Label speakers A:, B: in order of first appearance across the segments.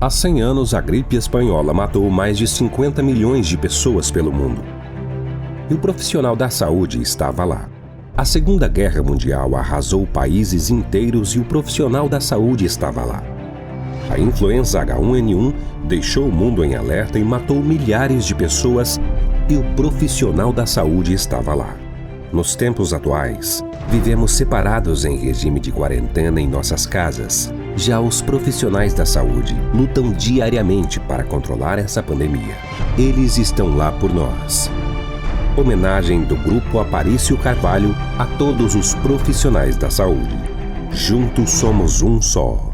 A: Há 100 anos, a gripe espanhola matou mais de 50 milhões de pessoas pelo mundo. E o profissional da saúde estava lá. A Segunda Guerra Mundial arrasou países inteiros e o profissional da saúde estava lá. A influenza H1N1 deixou o mundo em alerta e matou milhares de pessoas e o profissional da saúde estava lá. Nos tempos atuais, vivemos separados em regime de quarentena em nossas casas. Já os profissionais da saúde lutam diariamente para controlar essa pandemia. Eles estão lá por nós. Homenagem do Grupo Aparício Carvalho a todos os profissionais da saúde. Juntos somos um só.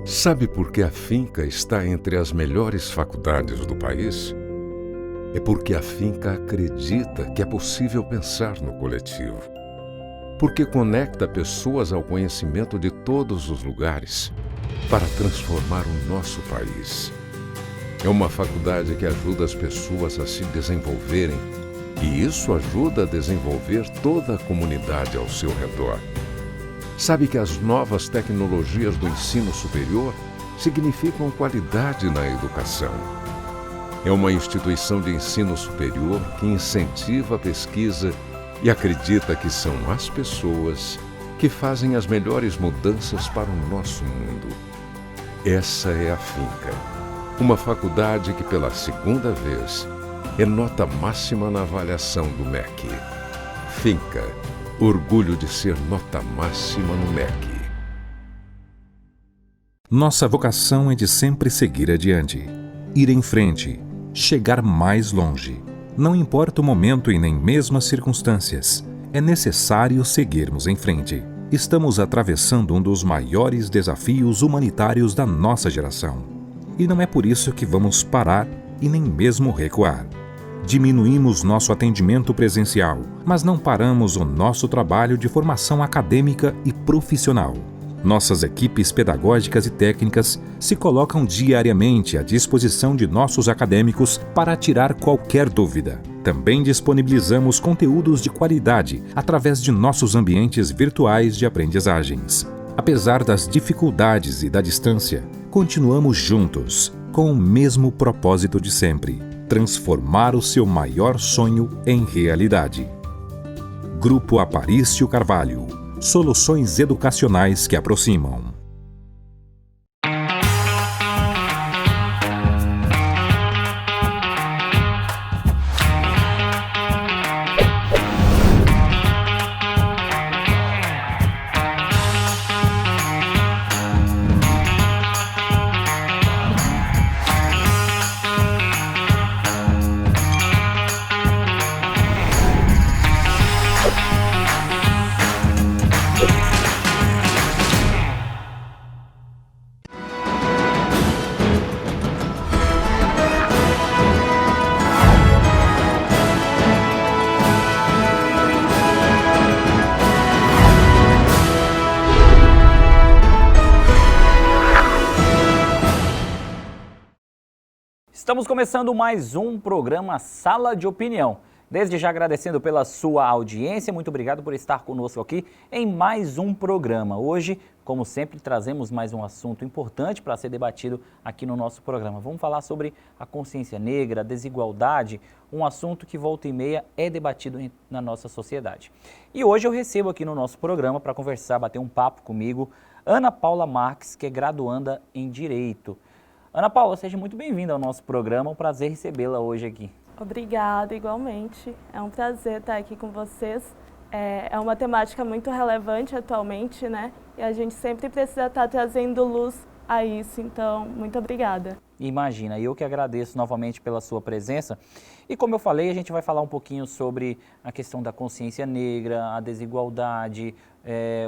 B: Sabe por que a Finca está entre as melhores faculdades do país? É porque a Finca acredita que é possível pensar no coletivo. Porque conecta pessoas ao conhecimento de todos os lugares para transformar o nosso país. É uma faculdade que ajuda as pessoas a se desenvolverem e isso ajuda a desenvolver toda a comunidade ao seu redor. Sabe que as novas tecnologias do ensino superior significam qualidade na educação. É uma instituição de ensino superior que incentiva a pesquisa e acredita que são as pessoas que fazem as melhores mudanças para o nosso mundo. Essa é a Finca, uma faculdade que pela segunda vez é nota máxima na avaliação do MEC. Finca, orgulho de ser nota máxima no MEC.
C: Nossa vocação é de sempre seguir adiante, ir em frente, chegar mais longe. Não importa o momento e nem mesmo as circunstâncias, é necessário seguirmos em frente. Estamos atravessando um dos maiores desafios humanitários da nossa geração. E não é por isso que vamos parar e nem mesmo recuar. Diminuímos nosso atendimento presencial, mas não paramos o nosso trabalho de formação acadêmica e profissional. Nossas equipes pedagógicas e técnicas se colocam diariamente à disposição de nossos acadêmicos para tirar qualquer dúvida. Também disponibilizamos conteúdos de qualidade através de nossos ambientes virtuais de aprendizagens. Apesar das dificuldades e da distância, continuamos juntos, com o mesmo propósito de sempre: transformar o seu maior sonho em realidade. Grupo Aparício Carvalho. Soluções educacionais que aproximam.
D: Estamos começando mais um programa Sala de Opinião. Desde já agradecendo pela sua audiência, muito obrigado por estar conosco aqui em mais um programa. Hoje, como sempre, trazemos mais um assunto importante para ser debatido aqui no nosso programa. Vamos falar sobre a consciência negra, a desigualdade, um assunto que volta e meia é debatido na nossa sociedade. E hoje eu recebo aqui no nosso programa para conversar, bater um papo comigo, Ana Paula Marques, que é graduanda em Direito. Ana Paula, seja muito bem-vinda ao nosso programa, é um prazer recebê-la hoje aqui.
E: Obrigada, igualmente. É um prazer estar aqui com vocês. É uma temática muito relevante atualmente, né? E a gente sempre precisa estar trazendo luz a isso, então, muito obrigada.
D: Imagina, eu que agradeço novamente pela sua presença. E como eu falei, a gente vai falar um pouquinho sobre a questão da consciência negra, a desigualdade,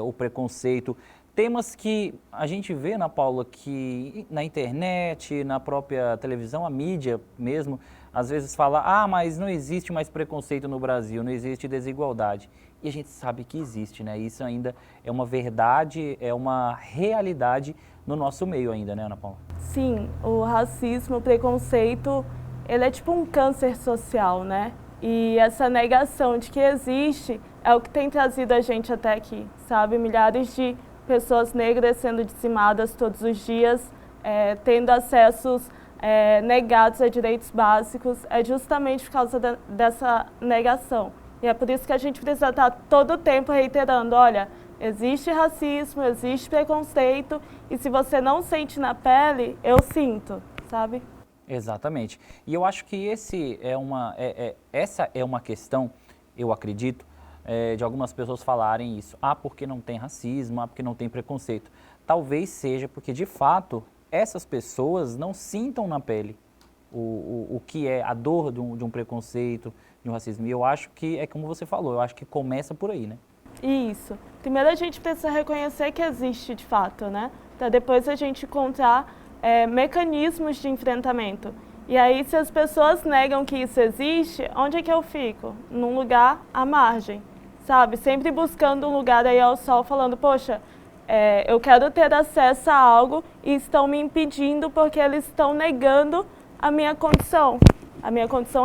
D: o preconceito. Temas que a gente vê, Ana Paula, que na internet, na própria televisão, a mídia mesmo, às vezes fala, mas não existe mais preconceito no Brasil, não existe desigualdade. E a gente sabe que existe, né? Isso ainda é uma verdade, é uma realidade no nosso meio ainda, né, Ana Paula?
E: Sim, o racismo, o preconceito, ele é tipo um câncer social, né? E essa negação de que existe é o que tem trazido a gente até aqui, sabe? Milhares de pessoas negras sendo dizimadas todos os dias, tendo acessos negados a direitos básicos, é justamente por causa dessa negação. E é por isso que a gente precisa estar todo o tempo reiterando, olha, existe racismo, existe preconceito, e se você não sente na pele, eu sinto, sabe?
D: Exatamente. E eu acho que essa é uma questão, eu acredito, de algumas pessoas falarem isso. Porque não tem racismo, porque não tem preconceito. Talvez seja porque, de fato, essas pessoas não sintam na pele o que é a dor de um preconceito, de um racismo. E eu acho que, é como você falou, eu acho que começa por aí, né?
E: Isso. Primeiro a gente precisa reconhecer que existe de fato, né? Para depois a gente encontrar mecanismos de enfrentamento. E aí, se as pessoas negam que isso existe, onde é que eu fico? Num lugar à margem, sabe? Sempre buscando um lugar aí ao sol, falando, poxa, eu quero ter acesso a algo e estão me impedindo porque eles estão negando a minha condição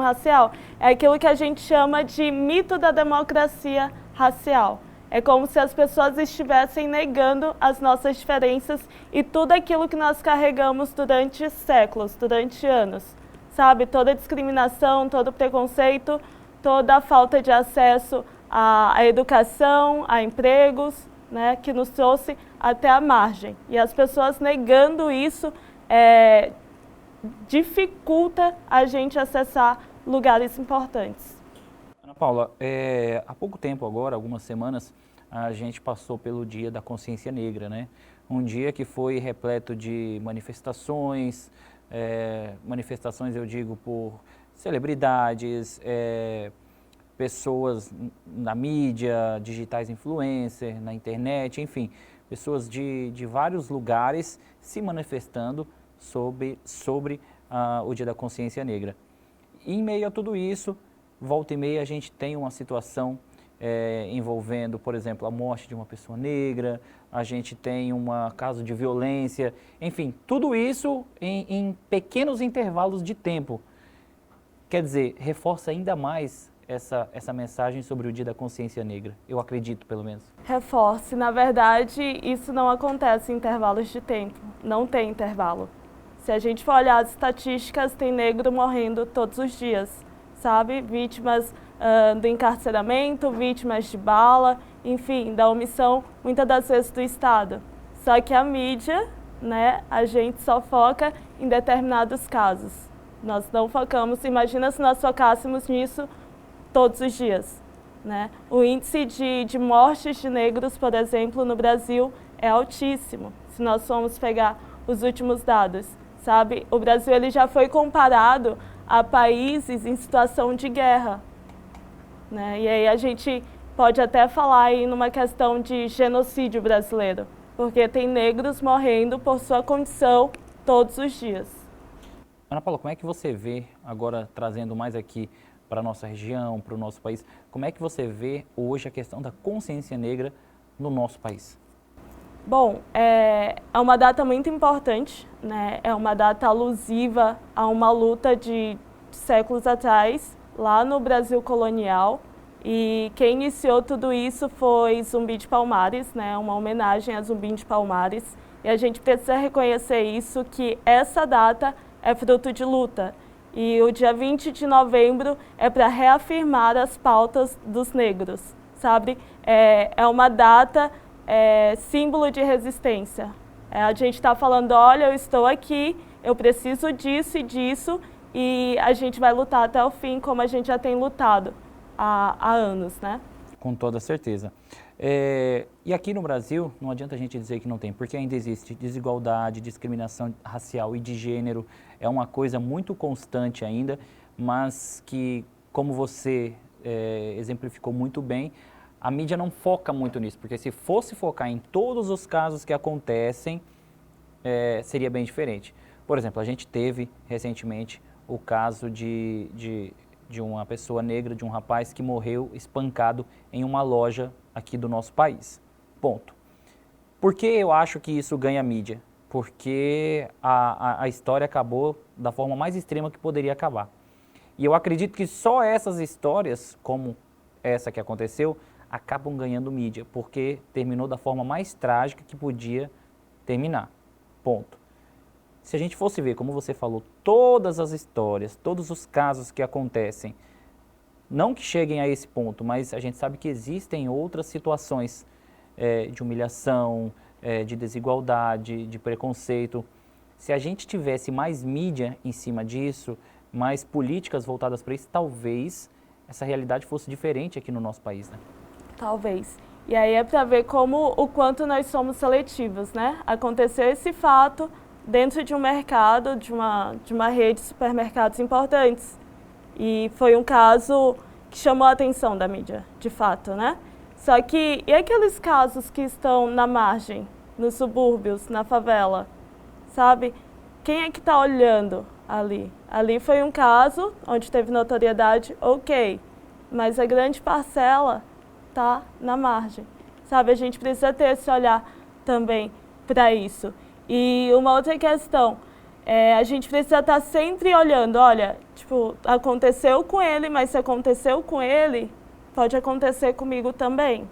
E: racial. É aquilo que a gente chama de mito da democracia racial. É como se as pessoas estivessem negando as nossas diferenças e tudo aquilo que nós carregamos durante séculos, durante anos. Sabe? Toda discriminação, todo preconceito, toda a falta de acesso à educação, a empregos, né, que nos trouxe até a margem. E as pessoas negando isso dificulta a gente acessar lugares importantes.
D: Ana Paula, há pouco tempo agora, algumas semanas, a gente passou pelo Dia da Consciência Negra, né? Um dia que foi repleto de manifestações, manifestações eu digo por celebridades, pessoas na mídia, digitais influencer, na internet, enfim, pessoas de vários lugares se manifestando sobre o Dia da Consciência Negra. E em meio a tudo isso, volta e meia a gente tem uma situação envolvendo, por exemplo, a morte de uma pessoa negra, a gente tem um caso de violência, enfim, tudo isso em pequenos intervalos de tempo. Quer dizer, reforça ainda mais essa mensagem sobre o Dia da Consciência Negra, eu acredito, pelo menos.
E: Reforce. Na verdade, isso não acontece em intervalos de tempo, não tem intervalo. Se a gente for olhar as estatísticas, tem negro morrendo todos os dias, sabe? Vítimas do encarceramento, vítimas de bala, enfim, da omissão, muitas das vezes do Estado. Só que a mídia, né, a gente só foca em determinados casos. Nós não focamos, imagina se nós focássemos nisso todos os dias, né? O índice de mortes de negros, por exemplo, no Brasil é altíssimo, se nós formos pegar os últimos dados, sabe? O Brasil ele já foi comparado a países em situação de guerra, né? E aí a gente pode até falar aí numa questão de genocídio brasileiro, porque tem negros morrendo por sua condição todos os dias.
D: Ana Paula, como é que você vê, agora trazendo mais aqui para a nossa região, para o nosso país, como é que você vê hoje a questão da consciência negra no nosso país?
E: Bom, é uma data muito importante, né? É uma data alusiva a uma luta de séculos atrás, lá no Brasil colonial. E quem iniciou tudo isso foi Zumbi de Palmares, né? Uma homenagem a Zumbi de Palmares. E a gente precisa reconhecer isso, que essa data é fruto de luta. E o dia 20 de novembro é para reafirmar as pautas dos negros, sabe? É uma data símbolo de resistência. A gente está falando, olha, eu estou aqui, eu preciso disso e disso, e a gente vai lutar até o fim, como a gente já tem lutado há anos, né?
D: Com toda certeza. E aqui no Brasil, não adianta a gente dizer que não tem, porque ainda existe desigualdade, discriminação racial e de gênero, é uma coisa muito constante ainda, mas que, como você exemplificou muito bem, a mídia não foca muito nisso, porque se fosse focar em todos os casos que acontecem, seria bem diferente. Por exemplo, a gente teve recentemente o caso de uma pessoa negra, de um rapaz que morreu espancado em uma loja aqui do nosso país. Ponto. Por que eu acho que isso ganha mídia? Porque a história acabou da forma mais extrema que poderia acabar. E eu acredito que só essas histórias, como essa que aconteceu, acabam ganhando mídia, porque terminou da forma mais trágica que podia terminar. Ponto. se a gente fosse ver, como você falou, todas as histórias, todos os casos que acontecem, não que cheguem a esse ponto, mas a gente sabe que existem outras situações de humilhação, de desigualdade, de preconceito. Se a gente tivesse mais mídia em cima disso, mais políticas voltadas para isso, talvez essa realidade fosse diferente aqui no nosso país, né? Talvez.
E: E aí é para ver o quanto nós somos seletivos, né? Aconteceu esse fato dentro de um mercado, de uma rede de supermercados importantes. E foi um caso que chamou a atenção da mídia, de fato, né? Só que, e aqueles casos que estão na margem, nos subúrbios, na favela, sabe? Quem é que está olhando ali? Ali foi um caso onde teve notoriedade, ok, mas a grande parcela está na margem, sabe? A gente precisa ter esse olhar também para isso. E uma outra questão, a gente precisa estar sempre olhando, olha, tipo, aconteceu com ele, mas se aconteceu com ele, pode acontecer comigo também.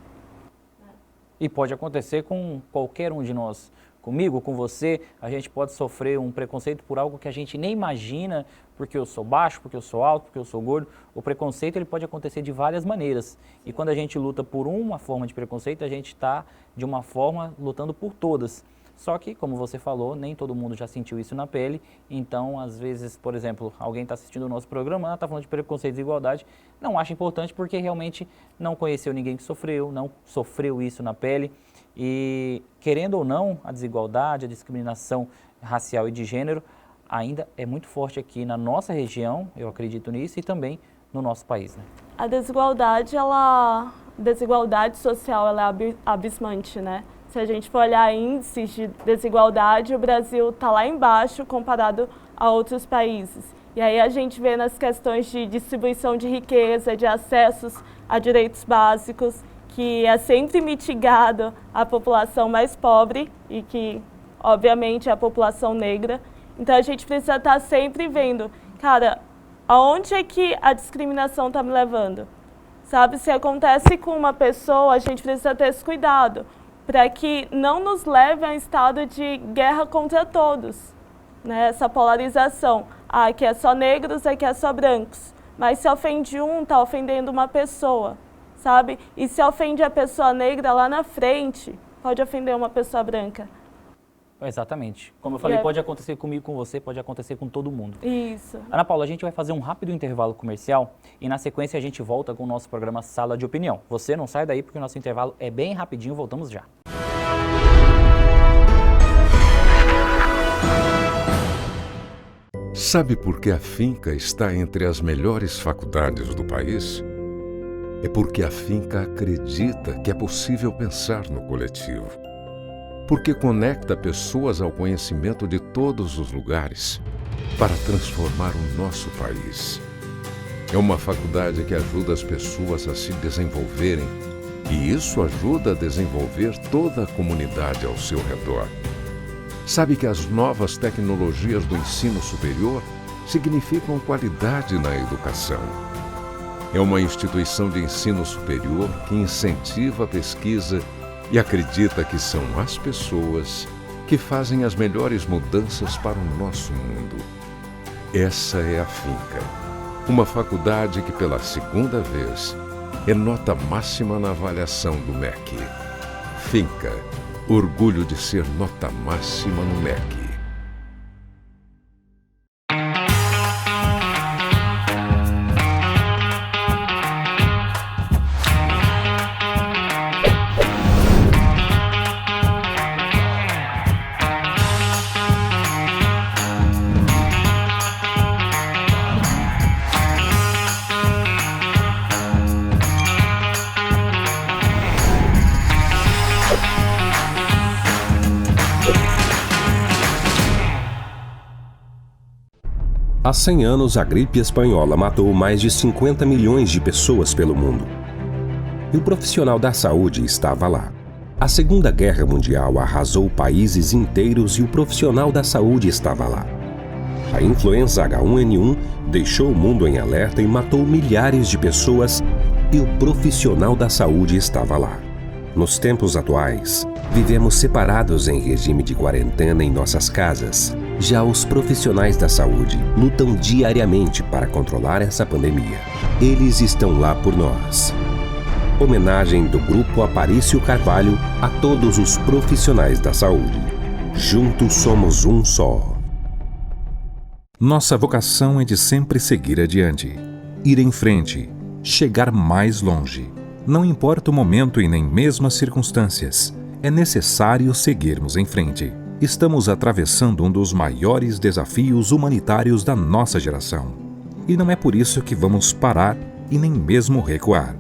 D: E pode acontecer com qualquer um de nós. Comigo, com você, a gente pode sofrer um preconceito por algo que a gente nem imagina, porque eu sou baixo, porque eu sou alto, porque eu sou gordo. O preconceito ele pode acontecer de várias maneiras. E quando a gente luta por uma forma de preconceito, a gente está, de uma forma, lutando por todas. Só que, como você falou, nem todo mundo já sentiu isso na pele. Então, às vezes, por exemplo, alguém está assistindo o nosso programa, está falando de preconceito e desigualdade, não acha importante porque realmente não conheceu ninguém que sofreu, não sofreu isso na pele. E, querendo ou não, a desigualdade, a discriminação racial e de gênero ainda é muito forte aqui na nossa região, eu acredito nisso, e também no nosso país, né?
E: A desigualdade social ela é abismante, né? Se a gente for olhar índices de desigualdade, o Brasil está lá embaixo comparado a outros países. E aí a gente vê nas questões de distribuição de riqueza, de acessos a direitos básicos, que é sempre mitigado a população mais pobre e que, obviamente, é a população negra. Então a gente precisa estar sempre vendo, cara, aonde é que a discriminação está me levando? Sabe, se acontece com uma pessoa, a gente precisa ter esse cuidado, para que não nos leve a um estado de guerra contra todos, né? Essa polarização, aqui é só negros, aqui é só brancos, mas se ofende um, está ofendendo uma pessoa, sabe? E se ofende a pessoa negra lá na frente, pode ofender uma pessoa branca.
D: Exatamente. Como eu falei, pode acontecer comigo, com você, pode acontecer com todo mundo.
E: Isso.
D: Ana Paula, a gente vai fazer um rápido intervalo comercial e na sequência a gente volta com o nosso programa Sala de Opinião. Você não sai daí porque o nosso intervalo é bem rapidinho, voltamos já.
B: Sabe por que a Finca está entre as melhores faculdades do país? É porque a Finca acredita que é possível pensar no coletivo. Porque conecta pessoas ao conhecimento de todos os lugares para transformar o nosso país. É uma faculdade que ajuda as pessoas a se desenvolverem e isso ajuda a desenvolver toda a comunidade ao seu redor. Sabe que as novas tecnologias do ensino superior significam qualidade na educação. É uma instituição de ensino superior que incentiva a pesquisa e acredita que são as pessoas que fazem as melhores mudanças para o nosso mundo. Essa é a Finca, uma faculdade que pela segunda vez é nota máxima na avaliação do MEC. Finca, orgulho de ser nota máxima no MEC.
A: Há 100 anos, a gripe espanhola matou mais de 50 milhões de pessoas pelo mundo. E o profissional da saúde estava lá. A Segunda Guerra Mundial arrasou países inteiros e o profissional da saúde estava lá. A influenza H1N1 deixou o mundo em alerta e matou milhares de pessoas e o profissional da saúde estava lá. Nos tempos atuais, vivemos separados em regime de quarentena em nossas casas. Já os profissionais da saúde lutam diariamente para controlar essa pandemia. Eles estão lá por nós. Homenagem do Grupo Aparício Carvalho a todos os profissionais da saúde. Juntos somos um só.
C: Nossa vocação é de sempre seguir adiante, ir em frente, chegar mais longe. Não importa o momento e nem mesmo as circunstâncias, é necessário seguirmos em frente. Estamos atravessando um dos maiores desafios humanitários da nossa geração. E não é por isso que vamos parar e nem mesmo recuar.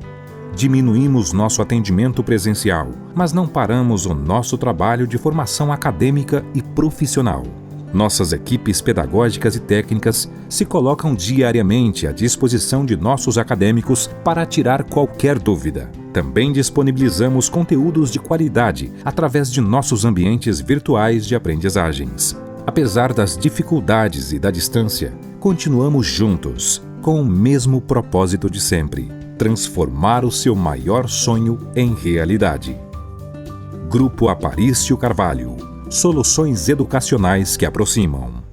C: Diminuímos nosso atendimento presencial, mas não paramos o nosso trabalho de formação acadêmica e profissional. Nossas equipes pedagógicas e técnicas se colocam diariamente à disposição de nossos acadêmicos para tirar qualquer dúvida. Também disponibilizamos conteúdos de qualidade através de nossos ambientes virtuais de aprendizagens. Apesar das dificuldades e da distância, continuamos juntos, com o mesmo propósito de sempre: transformar o seu maior sonho em realidade. Grupo Aparício Carvalho. Soluções educacionais que aproximam.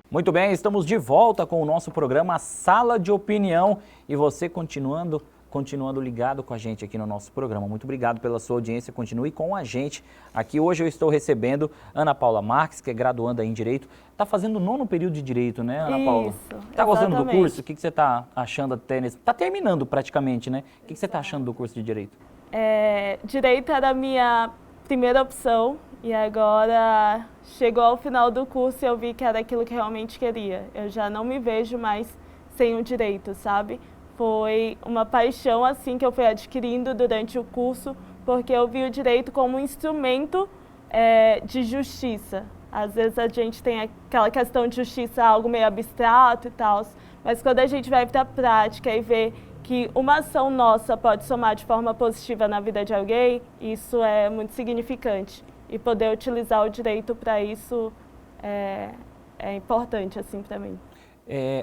D: Muito bem, estamos de volta com o nosso programa Sala de Opinião e você continuando ligado com a gente aqui no nosso programa. Muito obrigado pela sua audiência, continue com a gente. Aqui hoje eu estou recebendo Ana Paula Marques, que é graduanda em Direito. Está fazendo o 9º período de Direito, né, Ana Paula?
E: Isso,
D: Está gostando do curso? O que você está achando até nesse... Está terminando praticamente, né? O que você está achando do curso de Direito?
E: Direito era a minha primeira opção e agora chegou ao final do curso e eu vi que era aquilo que realmente queria. Eu já não me vejo mais sem o direito, sabe? Foi uma paixão assim que eu fui adquirindo durante o curso, porque eu vi o direito como um instrumento de justiça. Às vezes a gente tem aquela questão de justiça algo meio abstrato e tal, mas quando a gente vai para a prática e vê que uma ação nossa pode somar de forma positiva na vida de alguém, isso é muito significante. E poder utilizar o direito para isso é importante assim para mim.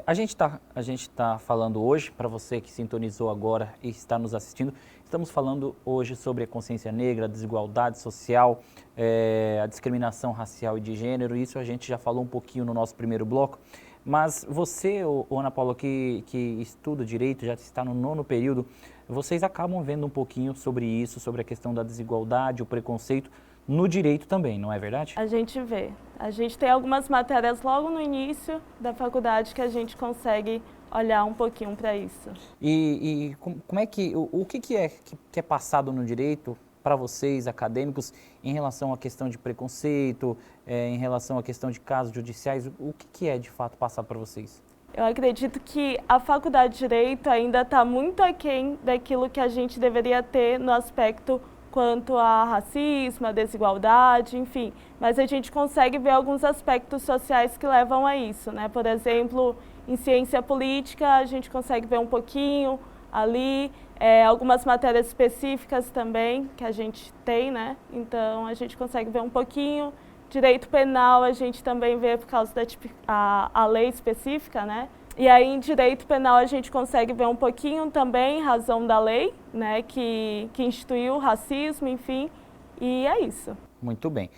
D: A gente tá falando hoje, para você que sintonizou agora e está nos assistindo, estamos falando hoje sobre a consciência negra, a desigualdade social, a discriminação racial e de gênero. Isso a gente já falou um pouquinho no nosso primeiro bloco. Mas você, Ana Paula, que estuda Direito, já está no 9º período, vocês acabam vendo um pouquinho sobre isso, sobre a questão da desigualdade, o preconceito, no direito também, não é verdade? A gente vê.
E: A gente tem algumas matérias logo no início da faculdade que a gente consegue olhar um pouquinho para isso.
D: E como é que, o que é passado no direito para vocês, acadêmicos, em relação à questão de preconceito, em relação à questão de casos judiciais, o que é de fato passado para vocês?
E: Eu acredito que a faculdade de Direito ainda está muito aquém daquilo que a gente deveria ter no aspecto quanto a racismo, a desigualdade, enfim. Mas a gente consegue ver alguns aspectos sociais que levam a isso, né? Por exemplo, em ciência política a gente consegue ver um pouquinho ali, algumas matérias específicas também que a gente tem, né? Então a gente consegue ver um pouquinho. Direito penal a gente também vê por causa da a lei específica, né? E aí em direito penal a gente consegue ver um pouquinho também em razão da lei, né, que instituiu o racismo, enfim, e é isso.
D: Muito bem.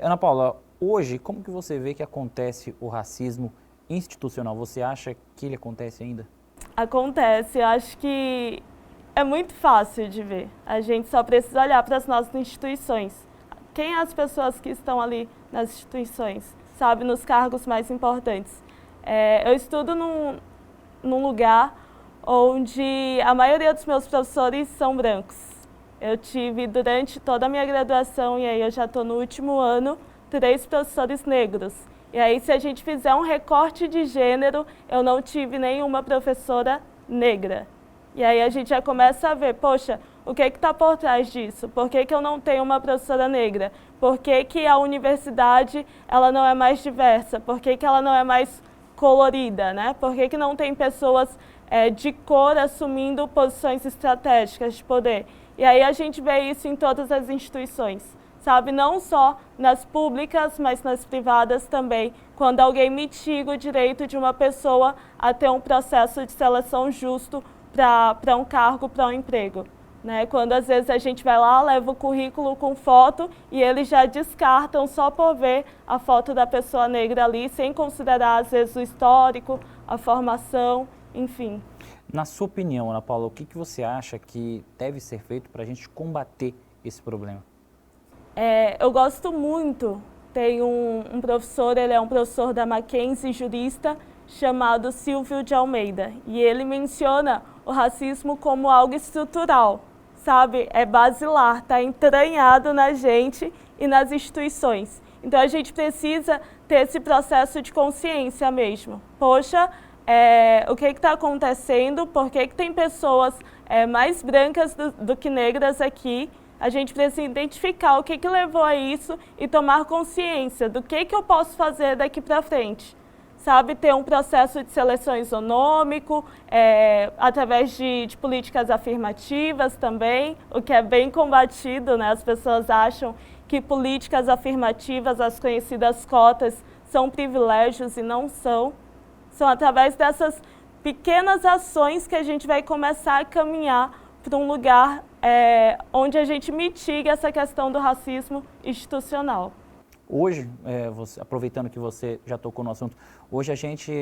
D: Ana Paula, hoje como que você vê que acontece o racismo institucional? Você acha que ele acontece ainda?
E: Acontece, eu acho que é muito fácil de ver. A gente só precisa olhar para as nossas instituições. Quem é as pessoas que estão ali nas instituições, sabe, nos cargos mais importantes? Eu estudo num lugar onde a maioria dos meus professores são brancos. Eu tive durante toda a minha graduação, e aí eu já estou no último ano, 3 professores negros. E aí se a gente fizer um recorte de gênero, eu não tive nenhuma professora negra. E aí a gente já começa a ver, poxa, o que está por trás disso? Por que eu não tenho uma professora negra? Por que a universidade ela não é mais diversa? Por que ela não é mais colorida, né? Por que não tem pessoas de cor assumindo posições estratégicas de poder? E aí a gente vê isso em todas as instituições, sabe? Não só nas públicas, mas nas privadas também, quando alguém mitiga o direito de uma pessoa a ter um processo de seleção justo para um cargo, para um emprego. né? Quando às vezes a gente vai lá, leva o currículo com foto e eles já descartam só por ver a foto da pessoa negra ali, sem considerar às vezes o histórico, a formação, enfim.
D: Na sua opinião, Ana Paula, o que você acha que deve ser feito para a gente combater esse problema?
E: Eu gosto muito, tem um professor, ele é um professor da Mackenzie, jurista, chamado Silvio de Almeida, e ele menciona o racismo como algo estrutural, sabe? É basilar, está entranhado na gente e nas instituições. Então a gente precisa ter esse processo de consciência mesmo. Poxa, o que está acontecendo? Por que tem pessoas mais brancas do que negras aqui? A gente precisa identificar o que levou a isso e tomar consciência do que eu posso fazer daqui para frente. Sabe, ter um processo de seleção isonômico, através de políticas afirmativas também, o que é bem combatido, né? As pessoas acham que políticas afirmativas, as conhecidas cotas, são privilégios e não são. São através dessas pequenas ações que a gente vai começar a caminhar para um lugar onde a gente mitiga essa questão do racismo institucional.
D: Hoje, aproveitando que você já tocou no assunto, hoje a gente,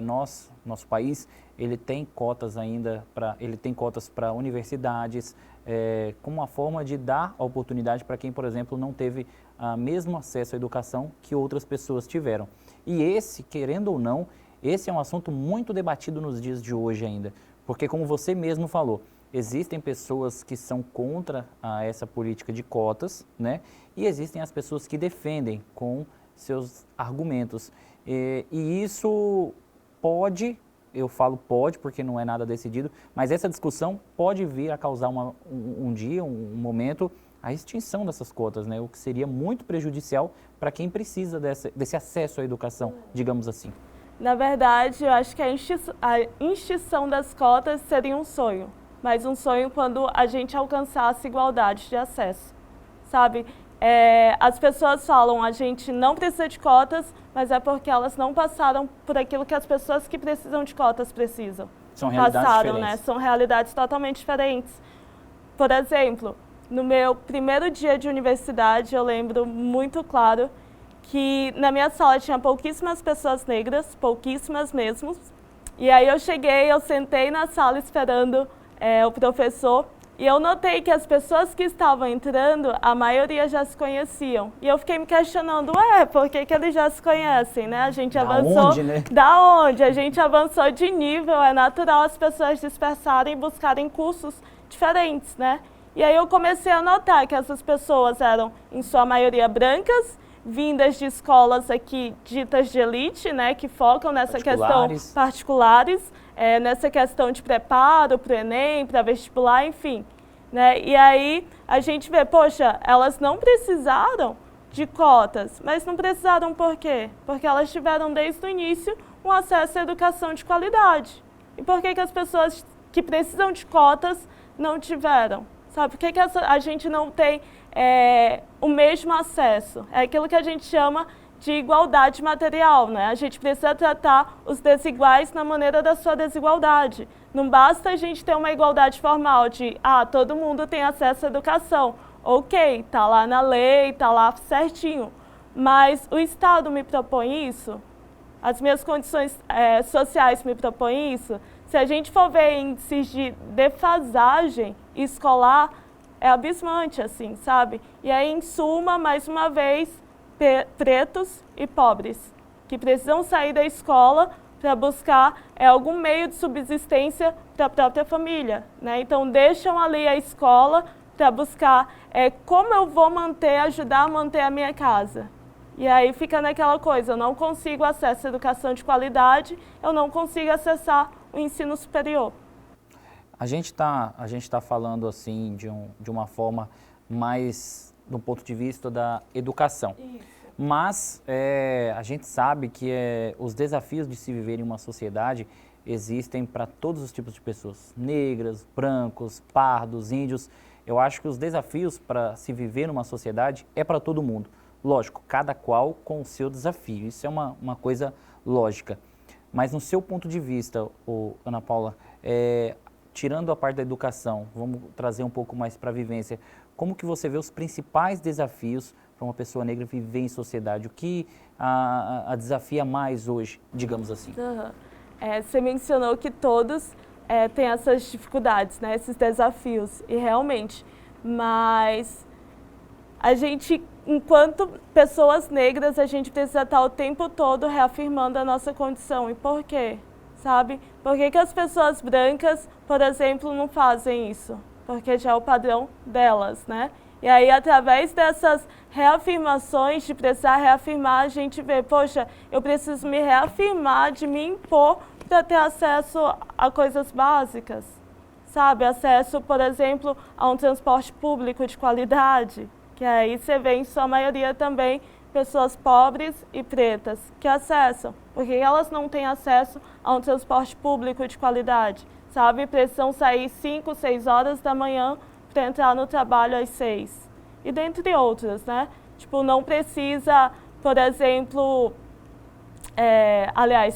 D: nosso país, ele tem cotas ainda para universidades, como uma forma de dar a oportunidade para quem, por exemplo, não teve o mesmo acesso à educação que outras pessoas tiveram. E esse, querendo ou não, esse é um assunto muito debatido nos dias de hoje ainda, porque como você mesmo falou, existem pessoas que são contra essa política de cotas, né? E existem as pessoas que defendem com seus argumentos. E isso pode, eu falo pode porque não é nada decidido, mas essa discussão pode vir a causar um dia, um momento, a extinção dessas cotas, né? O que seria muito prejudicial para quem precisa desse acesso à educação, digamos assim.
E: Na verdade, eu acho que a extinção das cotas seria um sonho. Mas um sonho quando a gente alcançasse igualdade de acesso, sabe? As pessoas falam, a gente não precisa de cotas, mas é porque elas não passaram por aquilo que as pessoas que precisam de cotas precisam.
D: São realidades diferentes.
E: Né? São realidades totalmente diferentes. Por exemplo, no meu primeiro dia de universidade, eu lembro muito claro que na minha sala tinha pouquíssimas pessoas negras, pouquíssimas mesmo. E aí eu sentei na sala esperando o professor, e eu notei que as pessoas que estavam entrando, a maioria já se conheciam. E eu fiquei me questionando, por que eles já se conhecem, né? A gente avançou...
D: Onde, né?
E: Da onde? A gente avançou de nível, é natural as pessoas dispersarem e buscarem cursos diferentes, né? E aí eu comecei a notar que essas pessoas eram, em sua maioria, brancas, vindas de escolas aqui ditas de elite, né? Que focam nessa questão particulares, nessa questão de preparo para o Enem, para vestibular, enfim. Né? E aí a gente vê, poxa, elas não precisaram de cotas, mas não precisaram por quê? Porque elas tiveram desde o início um acesso à educação de qualidade. E por que as pessoas que precisam de cotas não tiveram? Sabe? Por que a gente não tem o mesmo acesso? É aquilo que a gente chama de igualdade material, né? A gente precisa tratar os desiguais na maneira da sua desigualdade. Não basta a gente ter uma igualdade formal de, todo mundo tem acesso à educação. Ok, tá lá na lei, tá lá certinho. Mas o Estado me propõe isso? As minhas condições sociais me propõem isso? Se a gente for ver índices de defasagem escolar, é abismante, assim, sabe? E aí, em suma, mais uma vez, pretos e pobres, que precisam sair da escola para buscar algum meio de subsistência para a própria família, né? Então, deixam ali a escola para buscar como eu vou ajudar a manter a minha casa. E aí fica naquela coisa, eu não consigo acesso à educação de qualidade, eu não consigo acessar o ensino superior.
D: A gente tá falando assim de uma forma mais do ponto de vista da educação. Isso. Mas a gente sabe que os desafios de se viver em uma sociedade existem para todos os tipos de pessoas, negras, brancos, pardos, índios. Eu acho que os desafios para se viver numa sociedade é para todo mundo. Lógico, cada qual com o seu desafio, isso é uma coisa lógica. Mas no seu ponto de vista, Ana Paula, tirando a parte da educação, vamos trazer um pouco mais para a vivência, como que você vê os principais desafios para uma pessoa negra viver em sociedade? O que a desafia mais hoje, digamos assim?
E: Você mencionou que todos têm essas dificuldades, né, esses desafios, e realmente, mas a gente, enquanto pessoas negras, a gente precisa estar o tempo todo reafirmando a nossa condição. E por quê? Sabe? Por que as pessoas brancas, por exemplo, não fazem isso? Porque já é o padrão delas, né? E aí, através dessas reafirmações, de precisar reafirmar, a gente vê, poxa, eu preciso me reafirmar, de me impor para ter acesso a coisas básicas, sabe? Acesso, por exemplo, a um transporte público de qualidade, que aí você vê em sua maioria também pessoas pobres e pretas que acessam, porque elas não têm acesso a um transporte público de qualidade, sabe? Precisam sair 5, 6 horas da manhã para entrar no trabalho às 6. E dentre outras, né? Tipo, não precisa, por exemplo,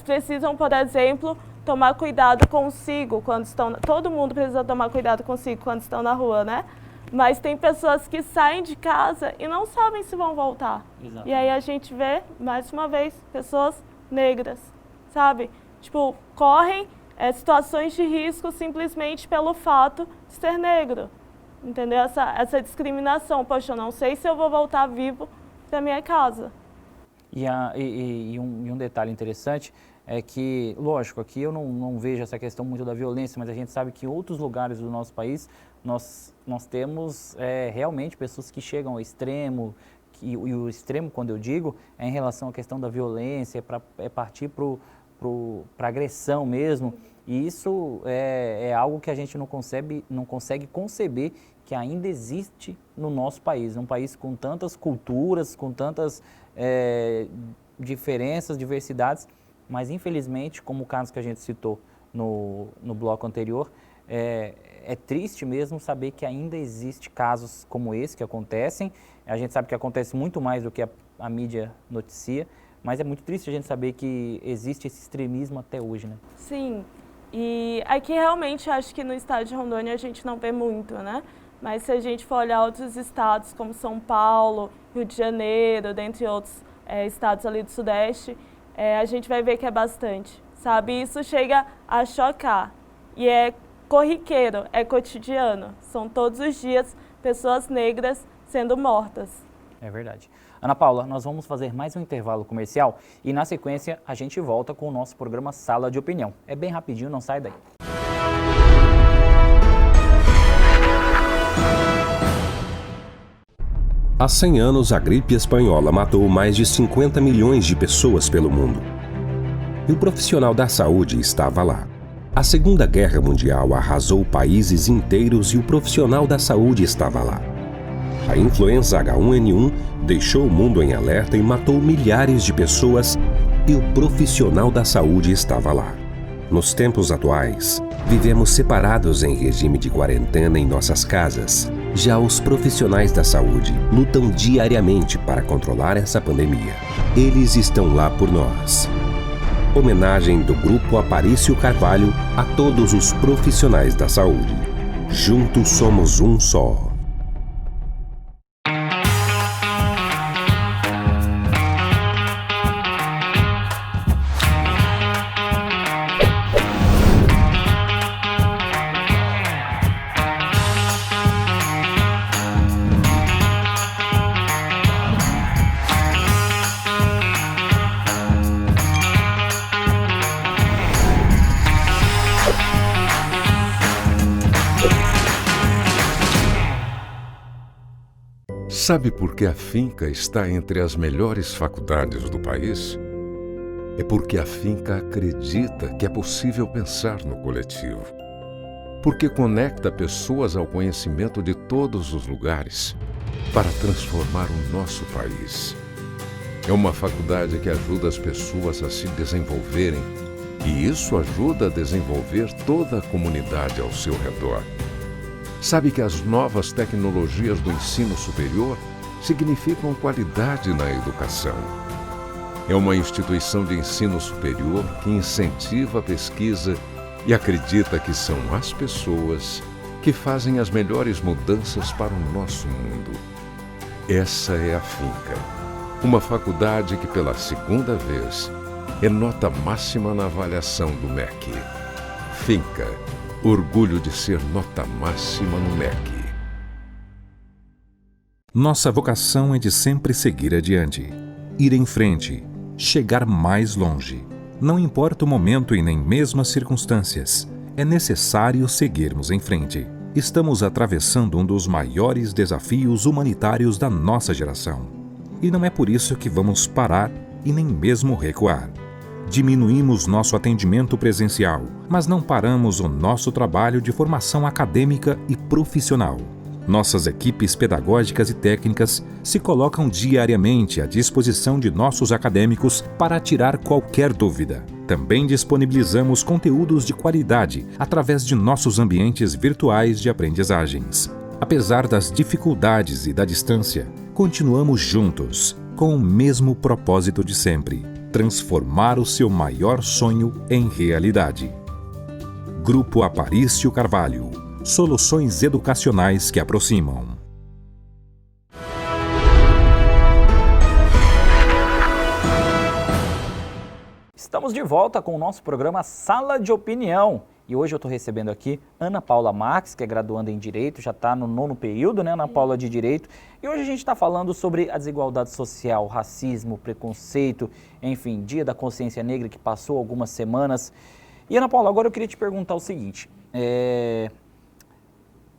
E: precisam, por exemplo, tomar cuidado consigo quando estão... Todo mundo precisa tomar cuidado consigo quando estão na rua, né? Mas tem pessoas que saem de casa e não sabem se vão voltar. Exato. E aí a gente vê, mais uma vez, pessoas negras, sabe? Tipo, correm situações de risco simplesmente pelo fato de ser negro. Entendeu? Essa discriminação. Poxa, eu não sei se eu vou voltar vivo para minha casa.
D: E um detalhe interessante é que, lógico, aqui eu não vejo essa questão muito da violência, mas a gente sabe que em outros lugares do nosso país nós temos realmente pessoas que chegam ao extremo, e o extremo, quando eu digo, é em relação à questão da violência, é partir para agressão mesmo, e isso é algo que a gente não consegue conceber que ainda existe no nosso país, um país com tantas culturas, com tantas diferenças, diversidades, mas infelizmente, como o caso que a gente citou no bloco anterior, é triste mesmo saber que ainda existe casos como esse que acontecem. A gente sabe que acontece muito mais do que a mídia noticia, mas é muito triste a gente saber que existe esse extremismo até hoje, né?
E: Sim, e aqui realmente acho que no estado de Rondônia a gente não vê muito, né? Mas se a gente for olhar outros estados como São Paulo, Rio de Janeiro, dentre outros estados ali do Sudeste, a gente vai ver que é bastante, sabe? Isso chega a chocar e é corriqueiro, é cotidiano. São todos os dias pessoas negras sendo mortas.
D: É verdade. Ana Paula, nós vamos fazer mais um intervalo comercial e na sequência a gente volta com o nosso programa Sala de Opinião. É bem rapidinho, não sai daí.
A: Há 100 anos, a gripe espanhola matou mais de 50 milhões de pessoas pelo mundo. E o profissional da saúde estava lá. A Segunda Guerra Mundial arrasou países inteiros e o profissional da saúde estava lá. A influenza H1N1 deixou o mundo em alerta e matou milhares de pessoas e o profissional da saúde estava lá. Nos tempos atuais, vivemos separados em regime de quarentena em nossas casas. Já os profissionais da saúde lutam diariamente para controlar essa pandemia. Eles estão lá por nós. Homenagem do Grupo Aparício Carvalho a todos os profissionais da saúde. Juntos somos um só.
B: Sabe por que a Finca está entre as melhores faculdades do país? É porque a Finca acredita que é possível pensar no coletivo. Porque conecta pessoas ao conhecimento de todos os lugares para transformar o nosso país. É uma faculdade que ajuda as pessoas a se desenvolverem e isso ajuda a desenvolver toda a comunidade ao seu redor. Sabe que as novas tecnologias do ensino superior significam qualidade na educação. É uma instituição de ensino superior que incentiva a pesquisa e acredita que são as pessoas que fazem as melhores mudanças para o nosso mundo. Essa é a Finca, uma faculdade que pela segunda vez é nota máxima na avaliação do MEC. Finca, orgulho de ser nota máxima no MEC.
C: Nossa vocação é de sempre seguir adiante, ir em frente, chegar mais longe. Não importa o momento e nem mesmo as circunstâncias, é necessário seguirmos em frente. Estamos atravessando um dos maiores desafios humanitários da nossa geração. E não é por isso que vamos parar e nem mesmo recuar. Diminuímos nosso atendimento presencial, mas não paramos o nosso trabalho de formação acadêmica e profissional. Nossas equipes pedagógicas e técnicas se colocam diariamente à disposição de nossos acadêmicos para tirar qualquer dúvida. Também disponibilizamos conteúdos de qualidade através de nossos ambientes virtuais de aprendizagens. Apesar das dificuldades e da distância, continuamos juntos, com o mesmo propósito de sempre: transformar o seu maior sonho em realidade. Grupo Aparício Carvalho. Soluções educacionais que aproximam.
D: Estamos de volta com o nosso programa Sala de Opinião. E hoje eu estou recebendo aqui Ana Paula Marques, que é graduanda em Direito, já está no 9º período, né, Ana Paula, de Direito. E hoje a gente está falando sobre a desigualdade social, racismo, preconceito, enfim, Dia da Consciência Negra que passou algumas semanas. E Ana Paula, agora eu queria te perguntar o seguinte,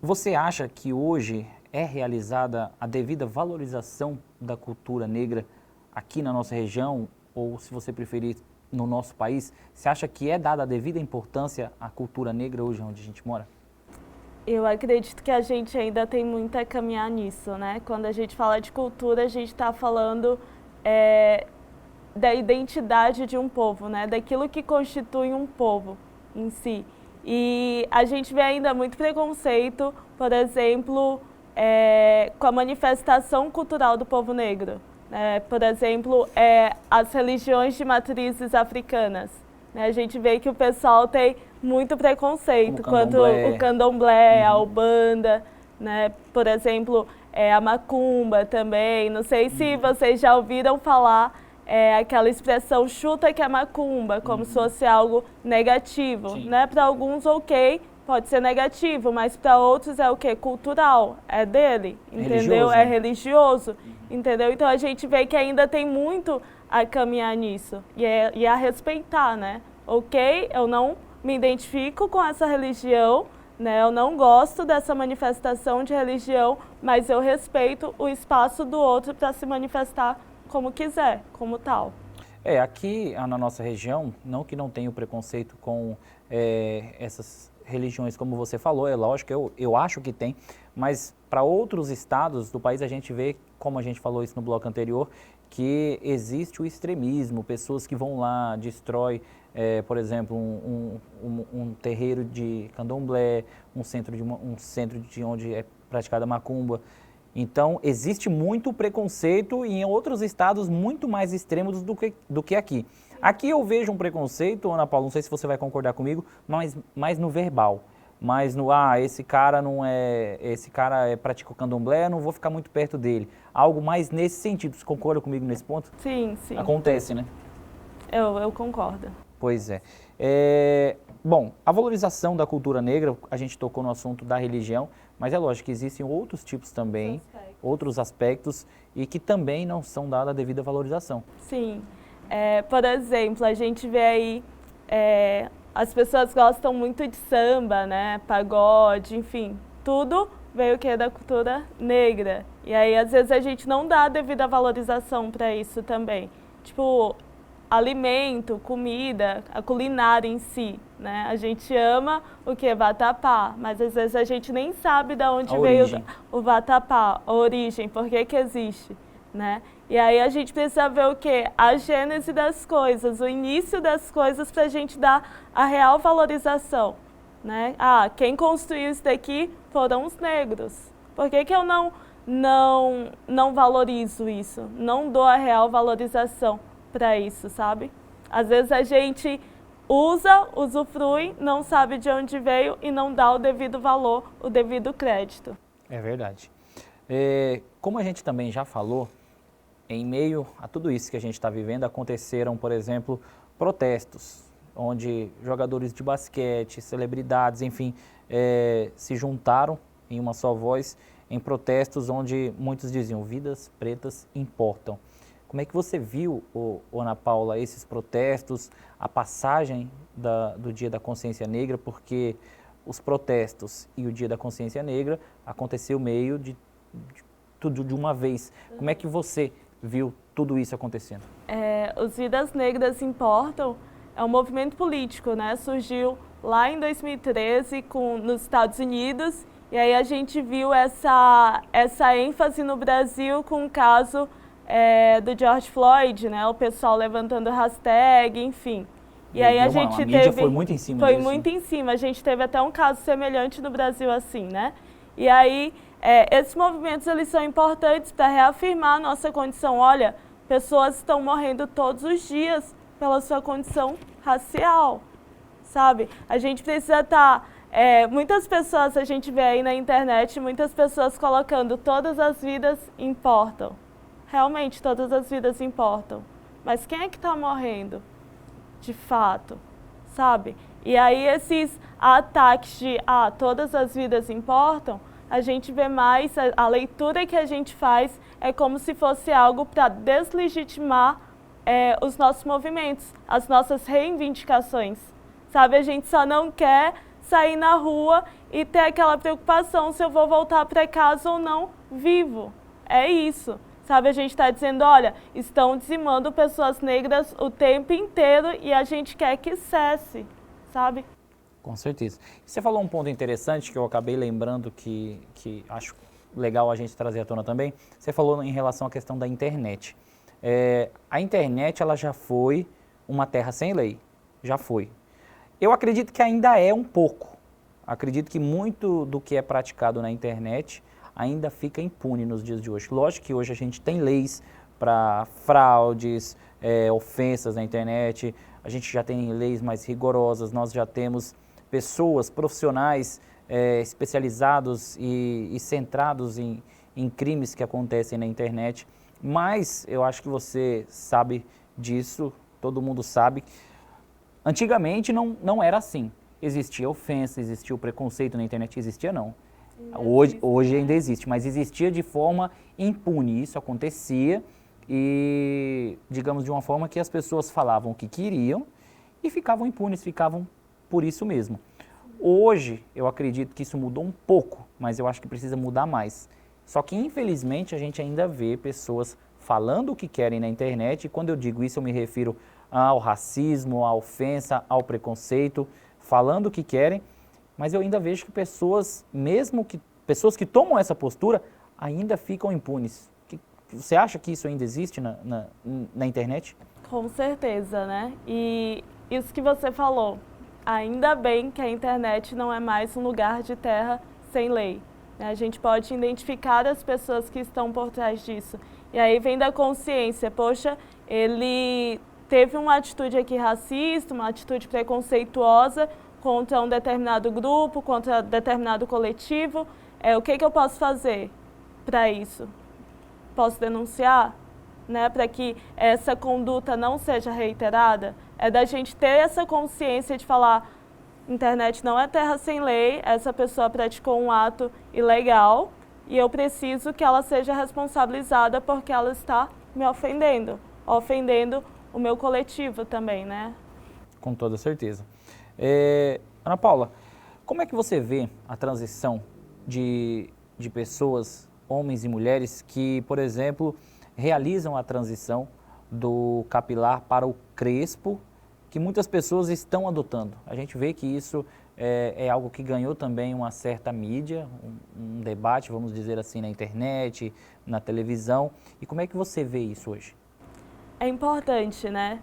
D: você acha que hoje é realizada a devida valorização da cultura negra aqui na nossa região, ou se você preferir, no nosso país? Você acha que é dada a devida importância à cultura negra hoje onde a gente mora?
E: Eu acredito que a gente ainda tem muito a caminhar nisso, né? Quando a gente fala de cultura, a gente está falando da identidade de um povo, né? Daquilo que constitui um povo em si. E a gente vê ainda muito preconceito, por exemplo, com a manifestação cultural do povo negro. Por exemplo, as religiões de matrizes africanas. A gente vê que o pessoal tem muito preconceito quanto o candomblé, a umbanda, né? Por exemplo, a macumba também. Não sei se vocês já ouviram falar aquela expressão chuta que é macumba, como se fosse algo negativo. Né? Para alguns, ok, pode ser negativo, mas para outros é o quê? Cultural, é dele, entendeu?
D: Religioso,
E: é religioso, entendeu? Então a gente vê que ainda tem muito a caminhar nisso e a respeitar, né? Ok, eu não me identifico com essa religião, né? Eu não gosto dessa manifestação de religião, mas eu respeito o espaço do outro para se manifestar como quiser, como tal.
D: Aqui na nossa região, não que não tenha o preconceito com essas religiões, como você falou, é lógico, eu acho que tem, mas para outros estados do país a gente vê, como a gente falou isso no bloco anterior, que existe o extremismo, pessoas que vão lá, destrói, por exemplo, um terreiro de candomblé, um centro de onde é praticada macumba. Então, existe muito preconceito e em outros estados muito mais extremos do que aqui. Aqui eu vejo um preconceito, Ana Paula, não sei se você vai concordar comigo, mas mais no verbal. Mas esse cara pratica o candomblé, não vou ficar muito perto dele. Algo mais nesse sentido. Você concorda comigo nesse ponto?
E: Sim, sim.
D: Acontece, né?
E: Eu concordo.
D: Pois é. Bom, a valorização da cultura negra, a gente tocou no assunto da religião, mas é lógico que existem outros tipos também, outros aspectos, e que também não são dados a devida valorização.
E: Sim. Por exemplo, a gente vê aí, as pessoas gostam muito de samba, né, pagode, enfim, tudo veio que é da cultura negra. E aí, às vezes, a gente não dá a devida valorização para isso também. Tipo, alimento, comida, a culinária em si, né? A gente ama o que é vatapá, mas às vezes a gente nem sabe de onde veio o vatapá, a origem, por que existe, né? E aí a gente precisa ver o quê? A gênese das coisas, o início das coisas para a gente dar a real valorização, né? Quem construiu isso daqui foram os negros. Por que eu não valorizo isso? Não dou a real valorização para isso, sabe? Às vezes a gente usa, usufrui, não sabe de onde veio e não dá o devido valor, o devido crédito.
D: É verdade. Como a gente também já falou, em meio a tudo isso que a gente está vivendo, aconteceram, por exemplo, protestos, onde jogadores de basquete, celebridades, enfim, se juntaram em uma só voz em protestos onde muitos diziam vidas pretas importam. Como é que você viu, Ana Paula, esses protestos, a passagem do Dia da Consciência Negra, porque os protestos e o Dia da Consciência Negra aconteceu meio de tudo de uma vez. Como é que você viu tudo isso acontecendo?
E: Os Vidas Negras Importam é um movimento político, né? Surgiu lá em 2013 nos Estados Unidos, e aí a gente viu essa ênfase no Brasil com o caso do George Floyd, né? O pessoal levantando hashtag, enfim. E aí a
D: mídia foi muito em cima disso.
E: Foi muito em cima. A gente teve até um caso semelhante no Brasil assim, né? E aí esses movimentos eles são importantes para reafirmar a nossa condição. Olha, pessoas estão morrendo todos os dias pela sua condição racial, sabe? A gente precisa estar... muitas pessoas, a gente vê aí na internet, muitas pessoas colocando todas as vidas importam. Realmente, todas as vidas importam. Mas quem é que está morrendo, de fato, sabe? E aí esses ataques de, todas as vidas importam, a gente vê mais, a leitura que a gente faz é como se fosse algo para deslegitimar os nossos movimentos, as nossas reivindicações, sabe? A gente só não quer sair na rua e ter aquela preocupação se eu vou voltar para casa ou não vivo. É isso. Sabe, a gente está dizendo, olha, estão dizimando pessoas negras o tempo inteiro e a gente quer que cesse, sabe?
D: Com certeza. Você falou um ponto interessante que eu acabei lembrando que acho legal a gente trazer à tona também. Você falou em relação à questão da internet. A internet, ela já foi uma terra sem lei, já foi. Eu acredito que ainda é um pouco. Acredito que muito do que é praticado na internet ainda fica impune nos dias de hoje. Lógico que hoje a gente tem leis para fraudes, ofensas na internet, a gente já tem leis mais rigorosas, nós já temos pessoas, profissionais especializados e centrados em crimes que acontecem na internet, mas eu acho que você sabe disso, todo mundo sabe. Antigamente não era assim, existia ofensa, existia o preconceito na internet, existia não. Hoje ainda existe, mas existia de forma impune. Isso acontecia e, digamos, de uma forma que as pessoas falavam o que queriam e ficavam impunes, ficavam por isso mesmo. Hoje, eu acredito que isso mudou um pouco, mas eu acho que precisa mudar mais. Só que, infelizmente, a gente ainda vê pessoas falando o que querem na internet, e quando eu digo isso, eu me refiro ao racismo, à ofensa, ao preconceito, falando o que querem, mas eu ainda vejo que pessoas que tomam essa postura ainda ficam impunes. Você acha que isso ainda existe na internet?
E: Com certeza, né? E isso que você falou, ainda bem que a internet não é mais um lugar de terra sem lei. A gente pode identificar as pessoas que estão por trás disso. E aí vem da consciência, poxa, ele teve uma atitude aqui racista, uma atitude preconceituosa contra um determinado grupo, contra determinado coletivo. O que eu posso fazer para isso? Posso denunciar, né, para que essa conduta não seja reiterada? É da gente ter essa consciência de falar, internet não é terra sem lei, essa pessoa praticou um ato ilegal e eu preciso que ela seja responsabilizada porque ela está me ofendendo o meu coletivo também, né?
D: Com toda certeza. Ana Paula, como é que você vê a transição de pessoas, homens e mulheres, que, por exemplo, realizam a transição do capilar para o crespo, que muitas pessoas estão adotando? A gente vê que isso é algo que ganhou também uma certa mídia, um debate, vamos dizer assim, na internet, na televisão. E como é que você vê isso hoje?
E: É importante, né?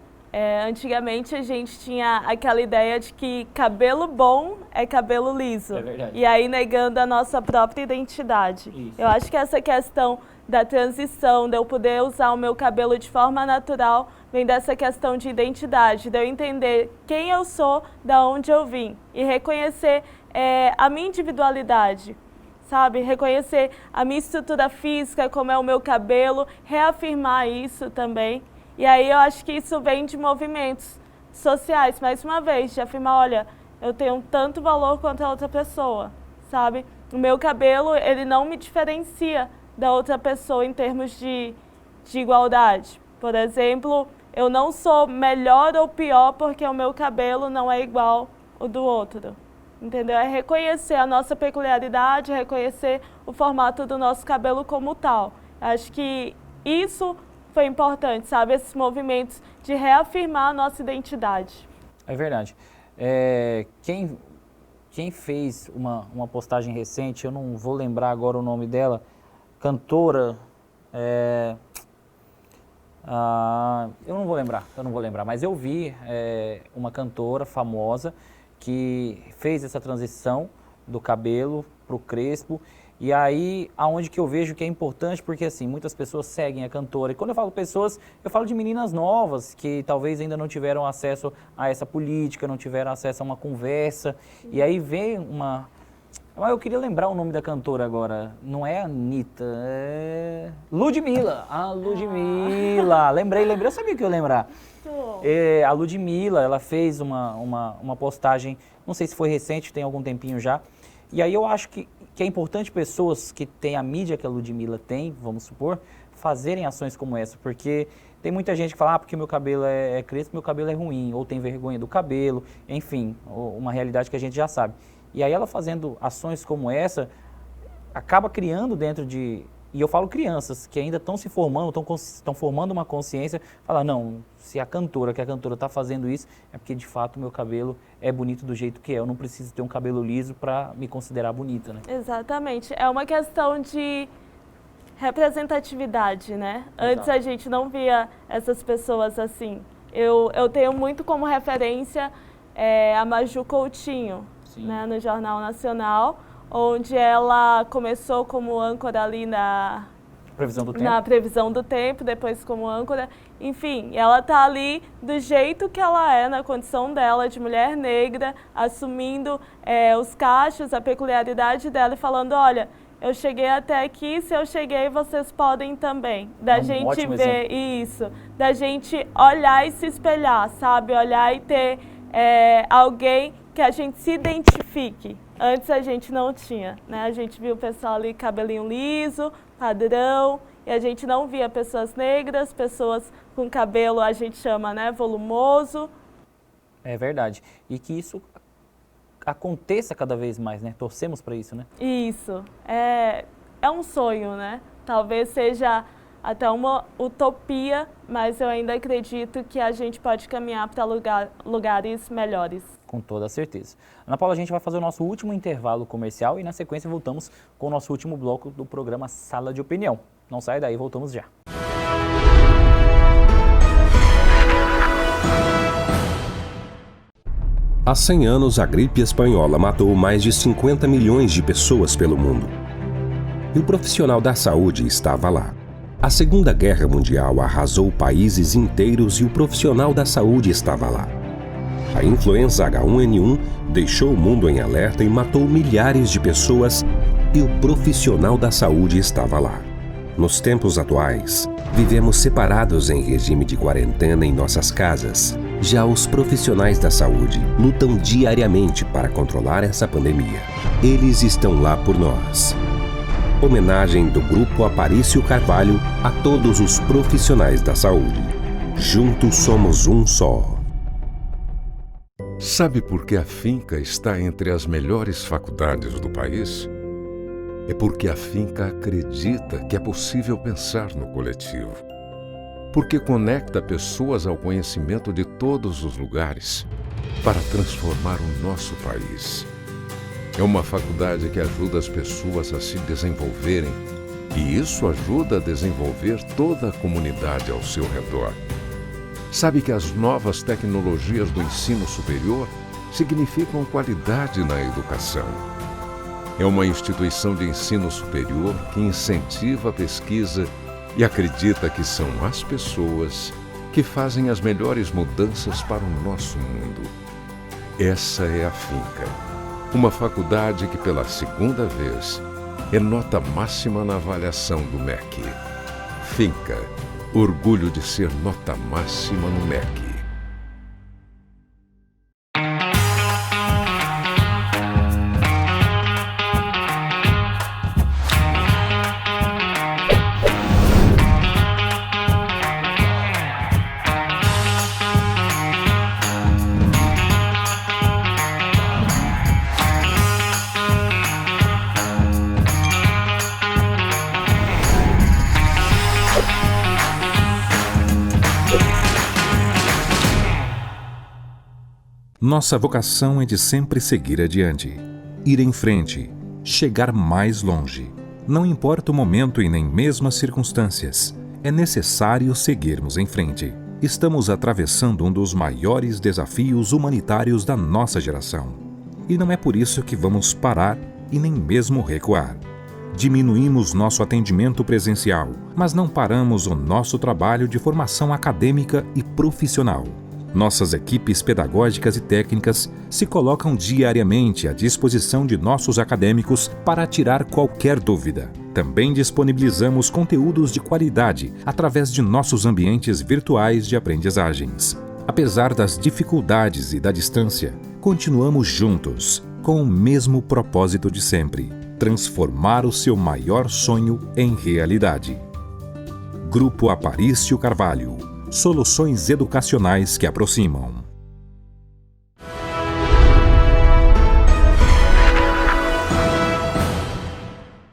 E: Antigamente a gente tinha aquela ideia de que cabelo bom é cabelo liso.
D: É verdade.
E: E aí negando a nossa própria identidade.
D: Isso.
E: Eu acho que essa questão da transição, de eu poder usar o meu cabelo de forma natural, vem dessa questão de identidade, de eu entender quem eu sou, da onde eu vim e reconhecer a minha individualidade, sabe? Reconhecer a minha estrutura física, como é o meu cabelo, reafirmar isso também. E aí eu acho que isso vem de movimentos sociais, mais uma vez, de afirmar, olha, eu tenho tanto valor quanto a outra pessoa, sabe? O meu cabelo, ele não me diferencia da outra pessoa em termos de igualdade. Por exemplo, eu não sou melhor ou pior porque o meu cabelo não é igual ao do outro. Entendeu? É reconhecer a nossa peculiaridade, reconhecer o formato do nosso cabelo como tal. Acho que isso foi importante, sabe? Esses movimentos de reafirmar a nossa identidade.
D: É verdade. Quem fez uma postagem recente, eu não vou lembrar agora o nome dela, cantora, eu não vou lembrar, mas eu vi uma cantora famosa que fez essa transição do cabelo para o crespo. E aí, aonde que eu vejo que é importante, porque assim, muitas pessoas seguem a cantora. E quando eu falo pessoas, eu falo de meninas novas, que talvez ainda não tiveram acesso a essa política, não tiveram acesso a uma conversa. E aí vem uma... Eu queria lembrar o nome da cantora agora. Não é Anitta, é... Ludmilla. A Ludmilla. Lembrei. Eu sabia que eu ia lembrar. A Ludmilla, ela fez uma postagem, não sei se foi recente, tem algum tempinho já. E aí eu acho que é importante pessoas que têm a mídia que a Ludmilla tem, vamos supor, fazerem ações como essa, porque tem muita gente que fala, porque meu cabelo é crespo, meu cabelo é ruim, ou tem vergonha do cabelo, enfim, uma realidade que a gente já sabe. E aí ela fazendo ações como essa, acaba criando dentro de... E eu falo crianças que ainda estão se formando, estão formando uma consciência, fala, não, se a cantora está fazendo isso, é porque de fato meu cabelo é bonito do jeito que é, eu não preciso ter um cabelo liso para me considerar bonita, né?
E: Exatamente, é uma questão de representatividade, né?
D: Exato.
E: Antes a gente não via essas pessoas assim. Eu tenho muito como referência a Maju Coutinho, né, no Jornal Nacional, onde ela começou como âncora ali na previsão do tempo, depois como âncora. Enfim, ela está ali do jeito que ela é, na condição dela de mulher negra, assumindo os cachos, a peculiaridade dela e falando, olha, eu cheguei até aqui, se eu cheguei, vocês podem também. Da gente ver isso, da gente olhar e se espelhar, sabe? Olhar e ter alguém que a gente se identifique. Antes a gente não tinha, né? A gente viu o pessoal ali cabelinho liso, padrão, e a gente não via pessoas negras, pessoas com cabelo, a gente chama, né, volumoso.
D: É verdade. E que isso aconteça cada vez mais, né? Torcemos para isso, né?
E: Isso. É um sonho, né? Talvez seja até uma utopia, mas eu ainda acredito que a gente pode caminhar para lugares melhores.
D: Com toda certeza. Ana Paula, a gente vai fazer o nosso último intervalo comercial e na sequência voltamos com o nosso último bloco do programa Sala de Opinião. Não sai daí, voltamos já.
A: Há 100 anos, a gripe espanhola matou mais de 50 milhões de pessoas pelo mundo. E o profissional da saúde estava lá. A Segunda Guerra Mundial arrasou países inteiros e o profissional da saúde estava lá. A influenza H1N1 deixou o mundo em alerta e matou milhares de pessoas e o profissional da saúde estava lá. Nos tempos atuais, vivemos separados em regime de quarentena em nossas casas. Já os profissionais da saúde lutam diariamente para controlar essa pandemia. Eles estão lá por nós. Homenagem do Grupo Aparício Carvalho a todos os profissionais da saúde. Juntos somos um só.
B: Sabe por que a Finca está entre as melhores faculdades do país? É porque a Finca acredita que é possível pensar no coletivo. Porque conecta pessoas ao conhecimento de todos os lugares para transformar o nosso país. É uma faculdade que ajuda as pessoas a se desenvolverem e isso ajuda a desenvolver toda a comunidade ao seu redor. sabe que as novas tecnologias do ensino superior significam qualidade na educação. É uma instituição de ensino superior que incentiva a pesquisa e acredita que são as pessoas que fazem as melhores mudanças para o nosso mundo. Essa é a Finca, uma faculdade que pela segunda vez é nota máxima na avaliação do MEC. Finca, orgulho de ser nota máxima no MEC.
C: Nossa vocação é de sempre seguir adiante, ir em frente, chegar mais longe. Não importa o momento e nem mesmo as circunstâncias, é necessário seguirmos em frente. Estamos atravessando um dos maiores desafios humanitários da nossa geração. E não é por isso que vamos parar e nem mesmo recuar. Diminuímos nosso atendimento presencial, mas não paramos o nosso trabalho de formação acadêmica e profissional. Nossas equipes pedagógicas e técnicas se colocam diariamente à disposição de nossos acadêmicos para tirar qualquer dúvida. Também disponibilizamos conteúdos de qualidade através de nossos ambientes virtuais de aprendizagens. Apesar das dificuldades e da distância, continuamos juntos, com o mesmo propósito de sempre: transformar o seu maior sonho em realidade. Grupo Aparício Carvalho. Soluções educacionais que aproximam.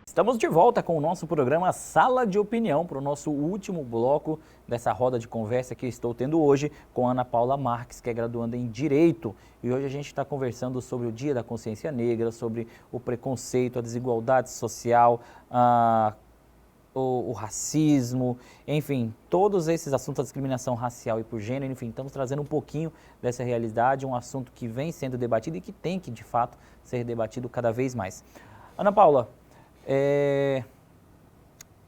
D: Estamos de volta com o nosso programa Sala de Opinião, para o nosso último bloco dessa roda de conversa que estou tendo hoje com a Ana Paula Marques, que é graduanda em Direito. E hoje a gente está conversando sobre o Dia da Consciência Negra, sobre o preconceito, a desigualdade social, o racismo, enfim, todos esses assuntos, a discriminação racial e por gênero, enfim, estamos trazendo um pouquinho dessa realidade, um assunto que vem sendo debatido e que tem que, de fato, ser debatido cada vez mais. Ana Paula,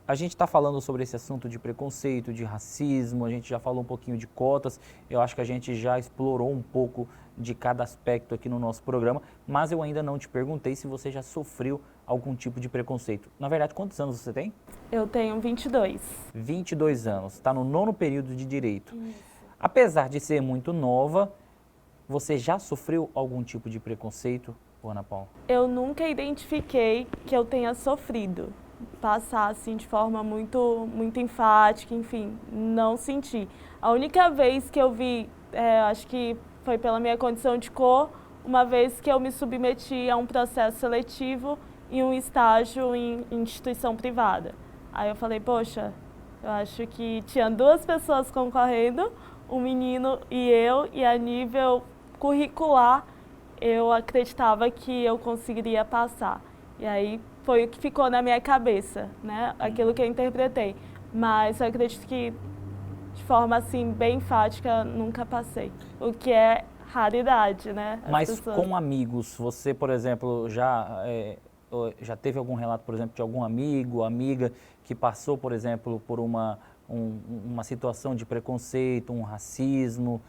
D: a gente está falando sobre esse assunto de preconceito, de racismo, a gente já falou um pouquinho de cotas, eu acho que a gente já explorou um pouco de cada aspecto aqui no nosso programa, mas eu ainda não te perguntei se você já sofreu algum tipo de preconceito. Na verdade, quantos anos você tem?
E: Eu tenho 22.
D: 22 anos, está no 9º período de Direito. Isso. Apesar de ser muito nova, você já sofreu algum tipo de preconceito, Ana Paula?
E: Eu nunca identifiquei que eu tenha sofrido. Passar assim de forma muito enfática, enfim, não senti. A única vez que eu vi, acho que foi pela minha condição de cor, uma vez que eu me submeti a um processo seletivo em um estágio em instituição privada. Aí eu falei, poxa, eu acho que tinha 2 pessoas concorrendo, um menino e a nível curricular eu acreditava que eu conseguiria passar. E aí foi o que ficou na minha cabeça, né? Aquilo que eu interpretei. Mas eu acredito que de forma assim bem enfática nunca passei, o que é raridade, né?
D: Mas com amigos, você, por exemplo, já teve algum relato, por exemplo, de algum amigo, amiga que passou, por exemplo, por uma situação de preconceito, um racismo,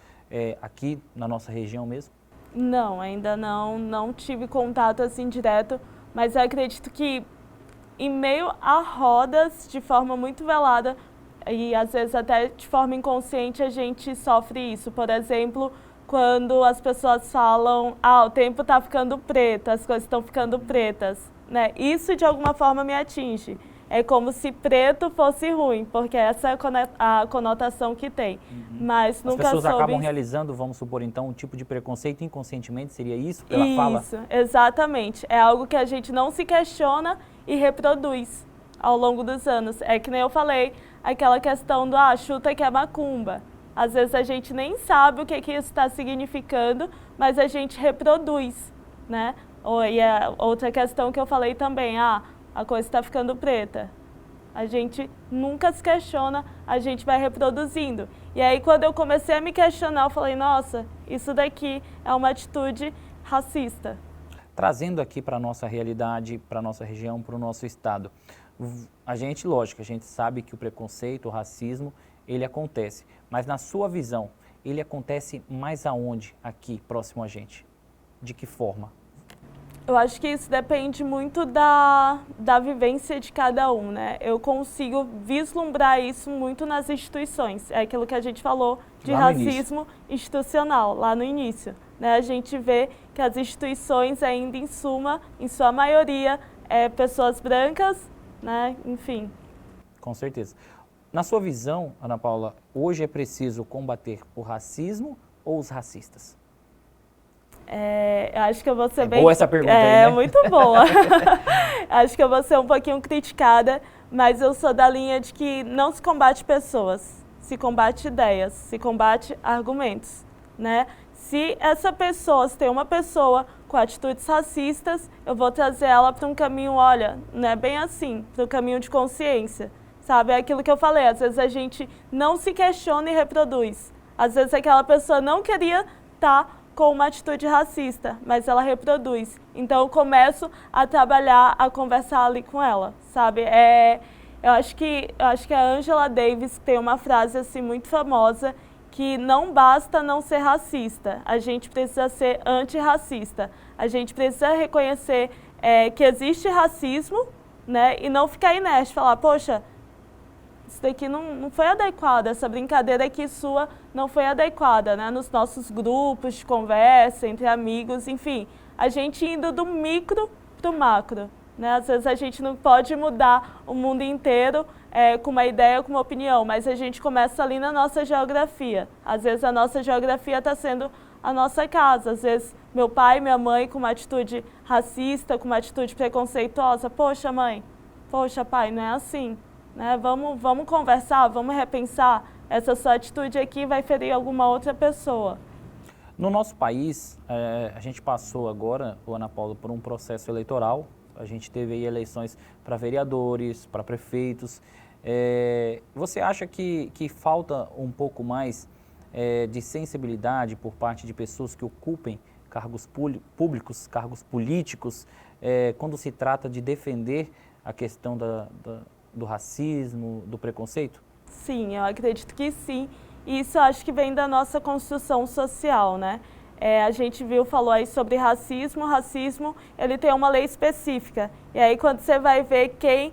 D: aqui na nossa região mesmo?
E: Não, ainda não tive contato assim direto, mas eu acredito que em meio a rodas, de forma muito velada, e às vezes até de forma inconsciente, a gente sofre isso. Por exemplo, quando as pessoas falam, o tempo está ficando preto, as coisas estão ficando pretas, né? Isso de alguma forma me atinge. É como se preto fosse ruim, porque essa é a conotação que tem. Mas nunca
D: As pessoas acabam realizando, vamos supor então, um tipo de preconceito inconscientemente, seria isso pela fala?
E: Isso, exatamente. É algo que a gente não se questiona e reproduz ao longo dos anos. É que nem eu falei, aquela questão do chuta que é macumba. Às vezes a gente nem sabe o que isso está significando, mas a gente reproduz, né? E a outra questão que eu falei também, a coisa está ficando preta. A gente nunca se questiona, a gente vai reproduzindo. E aí quando eu comecei a me questionar, eu falei, nossa, isso daqui é uma atitude racista.
D: Trazendo aqui para a nossa realidade, para a nossa região, para o nosso estado, a gente, lógico, a gente sabe que o preconceito, o racismo, ele acontece, mas na sua visão, ele acontece mais aonde aqui, próximo a gente? De que forma?
E: Eu acho que isso depende muito da vivência de cada um, né? Eu consigo vislumbrar isso muito nas instituições. É aquilo que a gente falou de racismo institucional, lá no início. Né? A gente vê que as instituições ainda, em sua maioria, pessoas brancas, né? Enfim.
D: Com certeza. Na sua visão, Ana Paula, hoje é preciso combater o racismo ou os racistas?
E: Acho que eu vou ser bem...
D: Boa essa pergunta aí, né?
E: Muito boa. Acho que eu vou ser um pouquinho criticada, mas eu sou da linha de que não se combate pessoas, se combate ideias, se combate argumentos, né? Se essa pessoa, se tem uma pessoa com atitudes racistas, eu vou trazer ela para um caminho, olha, não é bem assim, para um caminho de consciência, sabe? É aquilo que eu falei, às vezes a gente não se questiona e reproduz. Às vezes aquela pessoa não queria estar com uma atitude racista, mas ela reproduz. Então eu começo a trabalhar, a conversar ali com ela, sabe? Eu acho que a Angela Davis tem uma frase assim muito famosa, que não basta não ser racista, a gente precisa ser antirracista. A gente precisa reconhecer que existe racismo, né? E não ficar inerte, falar, poxa, isso daqui não foi adequado, essa brincadeira aqui sua não foi adequada, né? Nos nossos grupos de conversa, entre amigos, enfim. A gente indo do micro para o macro, né? Às vezes a gente não pode mudar o mundo inteiro com uma ideia, com uma opinião, mas a gente começa ali na nossa geografia. Às vezes a nossa geografia está sendo a nossa casa, às vezes meu pai, minha mãe com uma atitude racista, com uma atitude preconceituosa. Poxa mãe, poxa pai, não é assim. Né? Vamos conversar, vamos repensar, essa sua atitude aqui vai ferir alguma outra pessoa.
D: No nosso país, a gente passou agora, Ana Paula, por um processo eleitoral. A gente teve aí eleições para vereadores, para prefeitos. Você acha que falta um pouco mais de sensibilidade por parte de pessoas que ocupem cargos públicos, cargos políticos, quando se trata de defender a questão do racismo, do preconceito?
E: Sim, eu acredito que sim. E isso eu acho que vem da nossa construção social, né? A gente falou aí sobre racismo. O racismo, ele tem uma lei específica. E aí quando você vai ver quem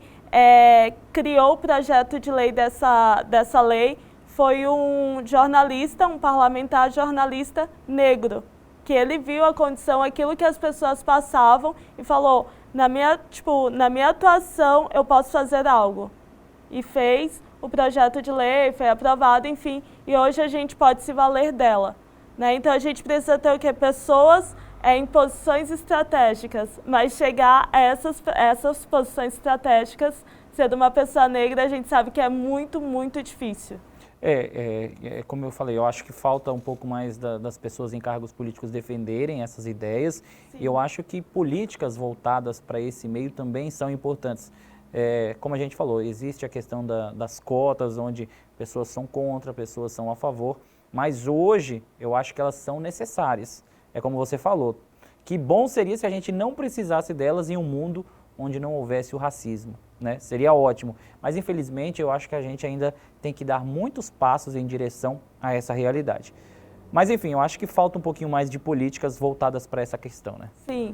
E: criou o projeto de lei dessa lei, foi um jornalista, um parlamentar jornalista negro, que ele viu a condição, aquilo que as pessoas passavam e falou, na minha atuação eu posso fazer algo. E fez o projeto de lei, foi aprovado, enfim, e hoje a gente pode se valer dela. Né? Então a gente precisa ter o quê? Pessoas em posições estratégicas, mas chegar a essas posições estratégicas, sendo uma pessoa negra, a gente sabe que é muito, muito difícil.
D: Como eu falei, eu acho que falta um pouco mais das pessoas em cargos políticos defenderem essas ideias. Sim. E eu acho que políticas voltadas para esse meio também são importantes. Como a gente falou, existe a questão das cotas, onde pessoas são contra, pessoas são a favor, mas hoje eu acho que elas são necessárias. É como você falou, que bom seria se a gente não precisasse delas em um mundo onde não houvesse o racismo. Né? Seria ótimo, mas infelizmente eu acho que a gente ainda tem que dar muitos passos em direção a essa realidade. Mas enfim, eu acho que falta um pouquinho mais de políticas voltadas para essa questão, né?
E: Sim,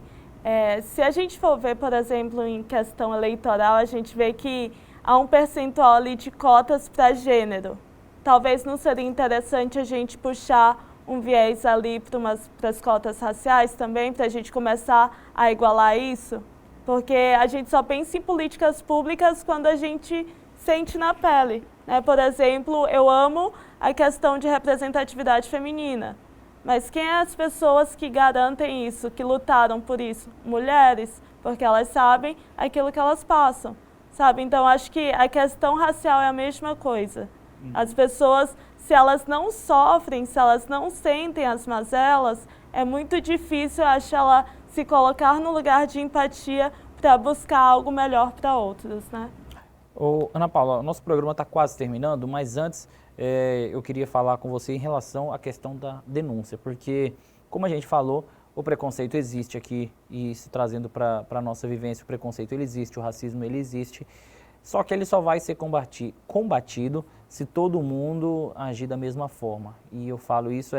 E: se a gente for ver, por exemplo, em questão eleitoral, a gente vê que há um percentual ali de cotas para gênero. Talvez não seria interessante a gente puxar um viés ali para as cotas raciais também, para a gente começar a igualar isso? Porque a gente só pensa em políticas públicas quando a gente sente na pele. Né? Por exemplo, eu amo a questão de representatividade feminina. Mas quem é as pessoas que garantem isso, que lutaram por isso? Mulheres, porque elas sabem aquilo que elas passam. Sabe? Então, acho que a questão racial é a mesma coisa. As pessoas, se elas não sofrem, se elas não sentem as mazelas, é muito difícil, acho, ela se colocar no lugar de empatia para buscar algo melhor para outros, né?
D: Ana Paula, o nosso programa está quase terminando, mas antes eu queria falar com você em relação à questão da denúncia, porque, como a gente falou, o preconceito existe aqui, e se trazendo para a nossa vivência, o preconceito ele existe, o racismo ele existe, só que ele só vai ser combatido se todo mundo agir da mesma forma. E eu falo isso,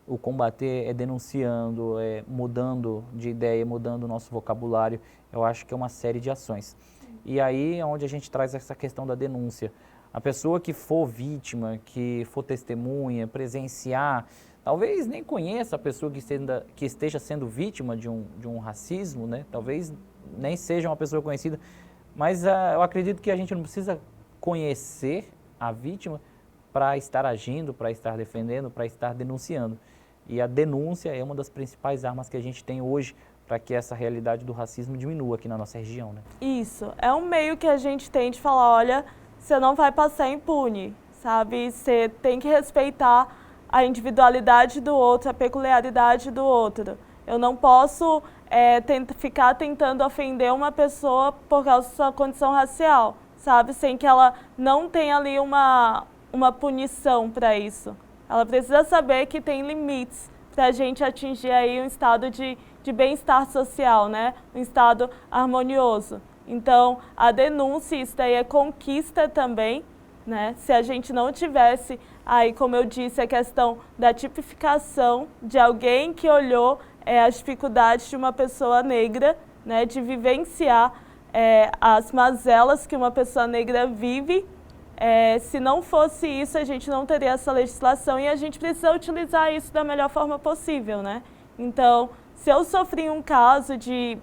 D: o combater é denunciando, é mudando de ideia, mudando o nosso vocabulário. Eu acho que é uma série de ações. E aí é onde a gente traz essa questão da denúncia. A pessoa que for vítima, que for testemunha, presenciar, talvez nem conheça a pessoa que esteja sendo vítima de um racismo, né? Talvez nem seja uma pessoa conhecida, mas eu acredito que a gente não precisa conhecer a vítima para estar agindo, para estar defendendo, para estar denunciando. E a denúncia é uma das principais armas que a gente tem hoje para que essa realidade do racismo diminua aqui na nossa região, né?
E: Isso, é um meio que a gente tem de falar, olha, você não vai passar impune, sabe? Você tem que respeitar a individualidade do outro, a peculiaridade do outro. Eu não posso ficar tentando ofender uma pessoa por causa da sua condição racial, sabe? Sem que ela não tenha ali uma punição para isso. Ela precisa saber que tem limites para a gente atingir aí um estado de bem-estar social, né? Um estado harmonioso. Então, a denúncia, isso daí é conquista também, né? Se a gente não tivesse aí, como eu disse, a questão da tipificação de alguém que olhou as dificuldades de uma pessoa negra, né? De vivenciar as mazelas que uma pessoa negra vive. Se não fosse isso, a gente não teria essa legislação e a gente precisa utilizar isso da melhor forma possível, né? Então, se eu sofri um caso de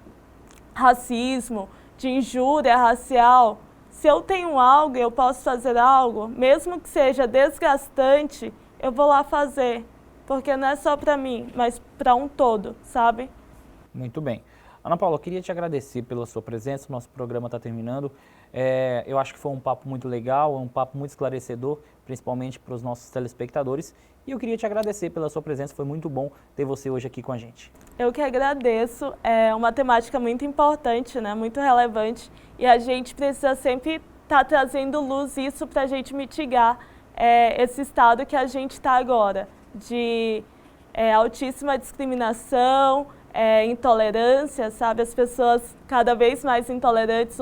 E: racismo, de injúria racial, se eu tenho algo e eu posso fazer algo, mesmo que seja desgastante, eu vou lá fazer, porque não é só para mim, mas para um todo, sabe?
D: Muito bem. Ana Paula, eu queria te agradecer pela sua presença, o nosso programa está terminando. Eu acho que foi um papo muito legal, um papo muito esclarecedor, principalmente para os nossos telespectadores. E eu queria te agradecer pela sua presença, foi muito bom ter você hoje aqui com a gente.
E: Eu que agradeço, é uma temática muito importante, né? Muito relevante, e a gente precisa sempre estar trazendo luz isso para a gente mitigar esse estado que a gente está agora, de altíssima discriminação, intolerância, sabe? As pessoas cada vez mais intolerantes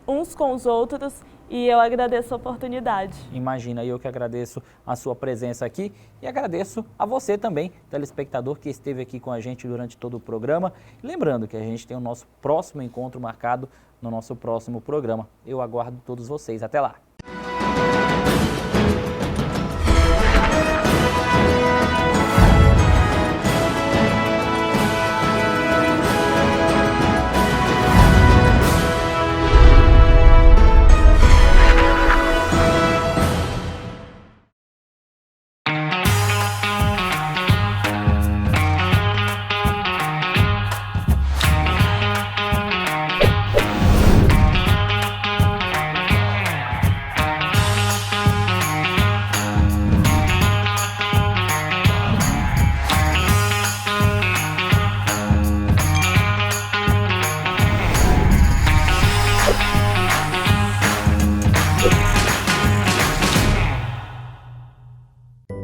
E: uns com os outros, e eu agradeço a oportunidade.
D: Imagina, eu que agradeço a sua presença aqui e agradeço a você também, telespectador, que esteve aqui com a gente durante todo o programa. Lembrando que a gente tem o nosso próximo encontro marcado no nosso próximo programa. Eu aguardo todos vocês. Até lá!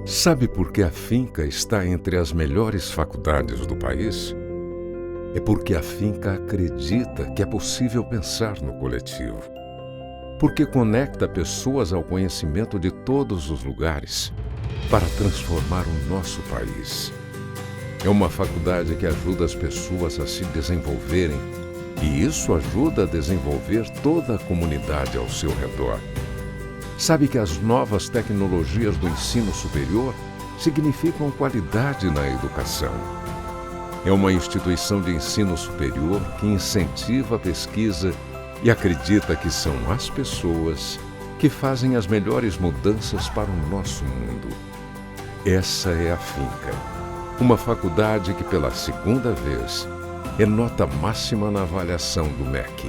B: Sabe por que a Finca está entre as melhores faculdades do país? É porque a Finca acredita que é possível pensar no coletivo. Porque conecta pessoas ao conhecimento de todos os lugares para transformar o nosso país. É uma faculdade que ajuda as pessoas a se desenvolverem, e isso ajuda a desenvolver toda a comunidade ao seu redor. Sabe que as novas tecnologias do ensino superior significam qualidade na educação. É uma instituição de ensino superior que incentiva a pesquisa e acredita que são as pessoas que fazem as melhores mudanças para o nosso mundo. Essa é a Finca, uma faculdade que pela segunda vez é nota máxima na avaliação do MEC.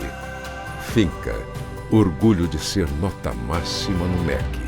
B: Finca. Orgulho de ser nota máxima no MEC.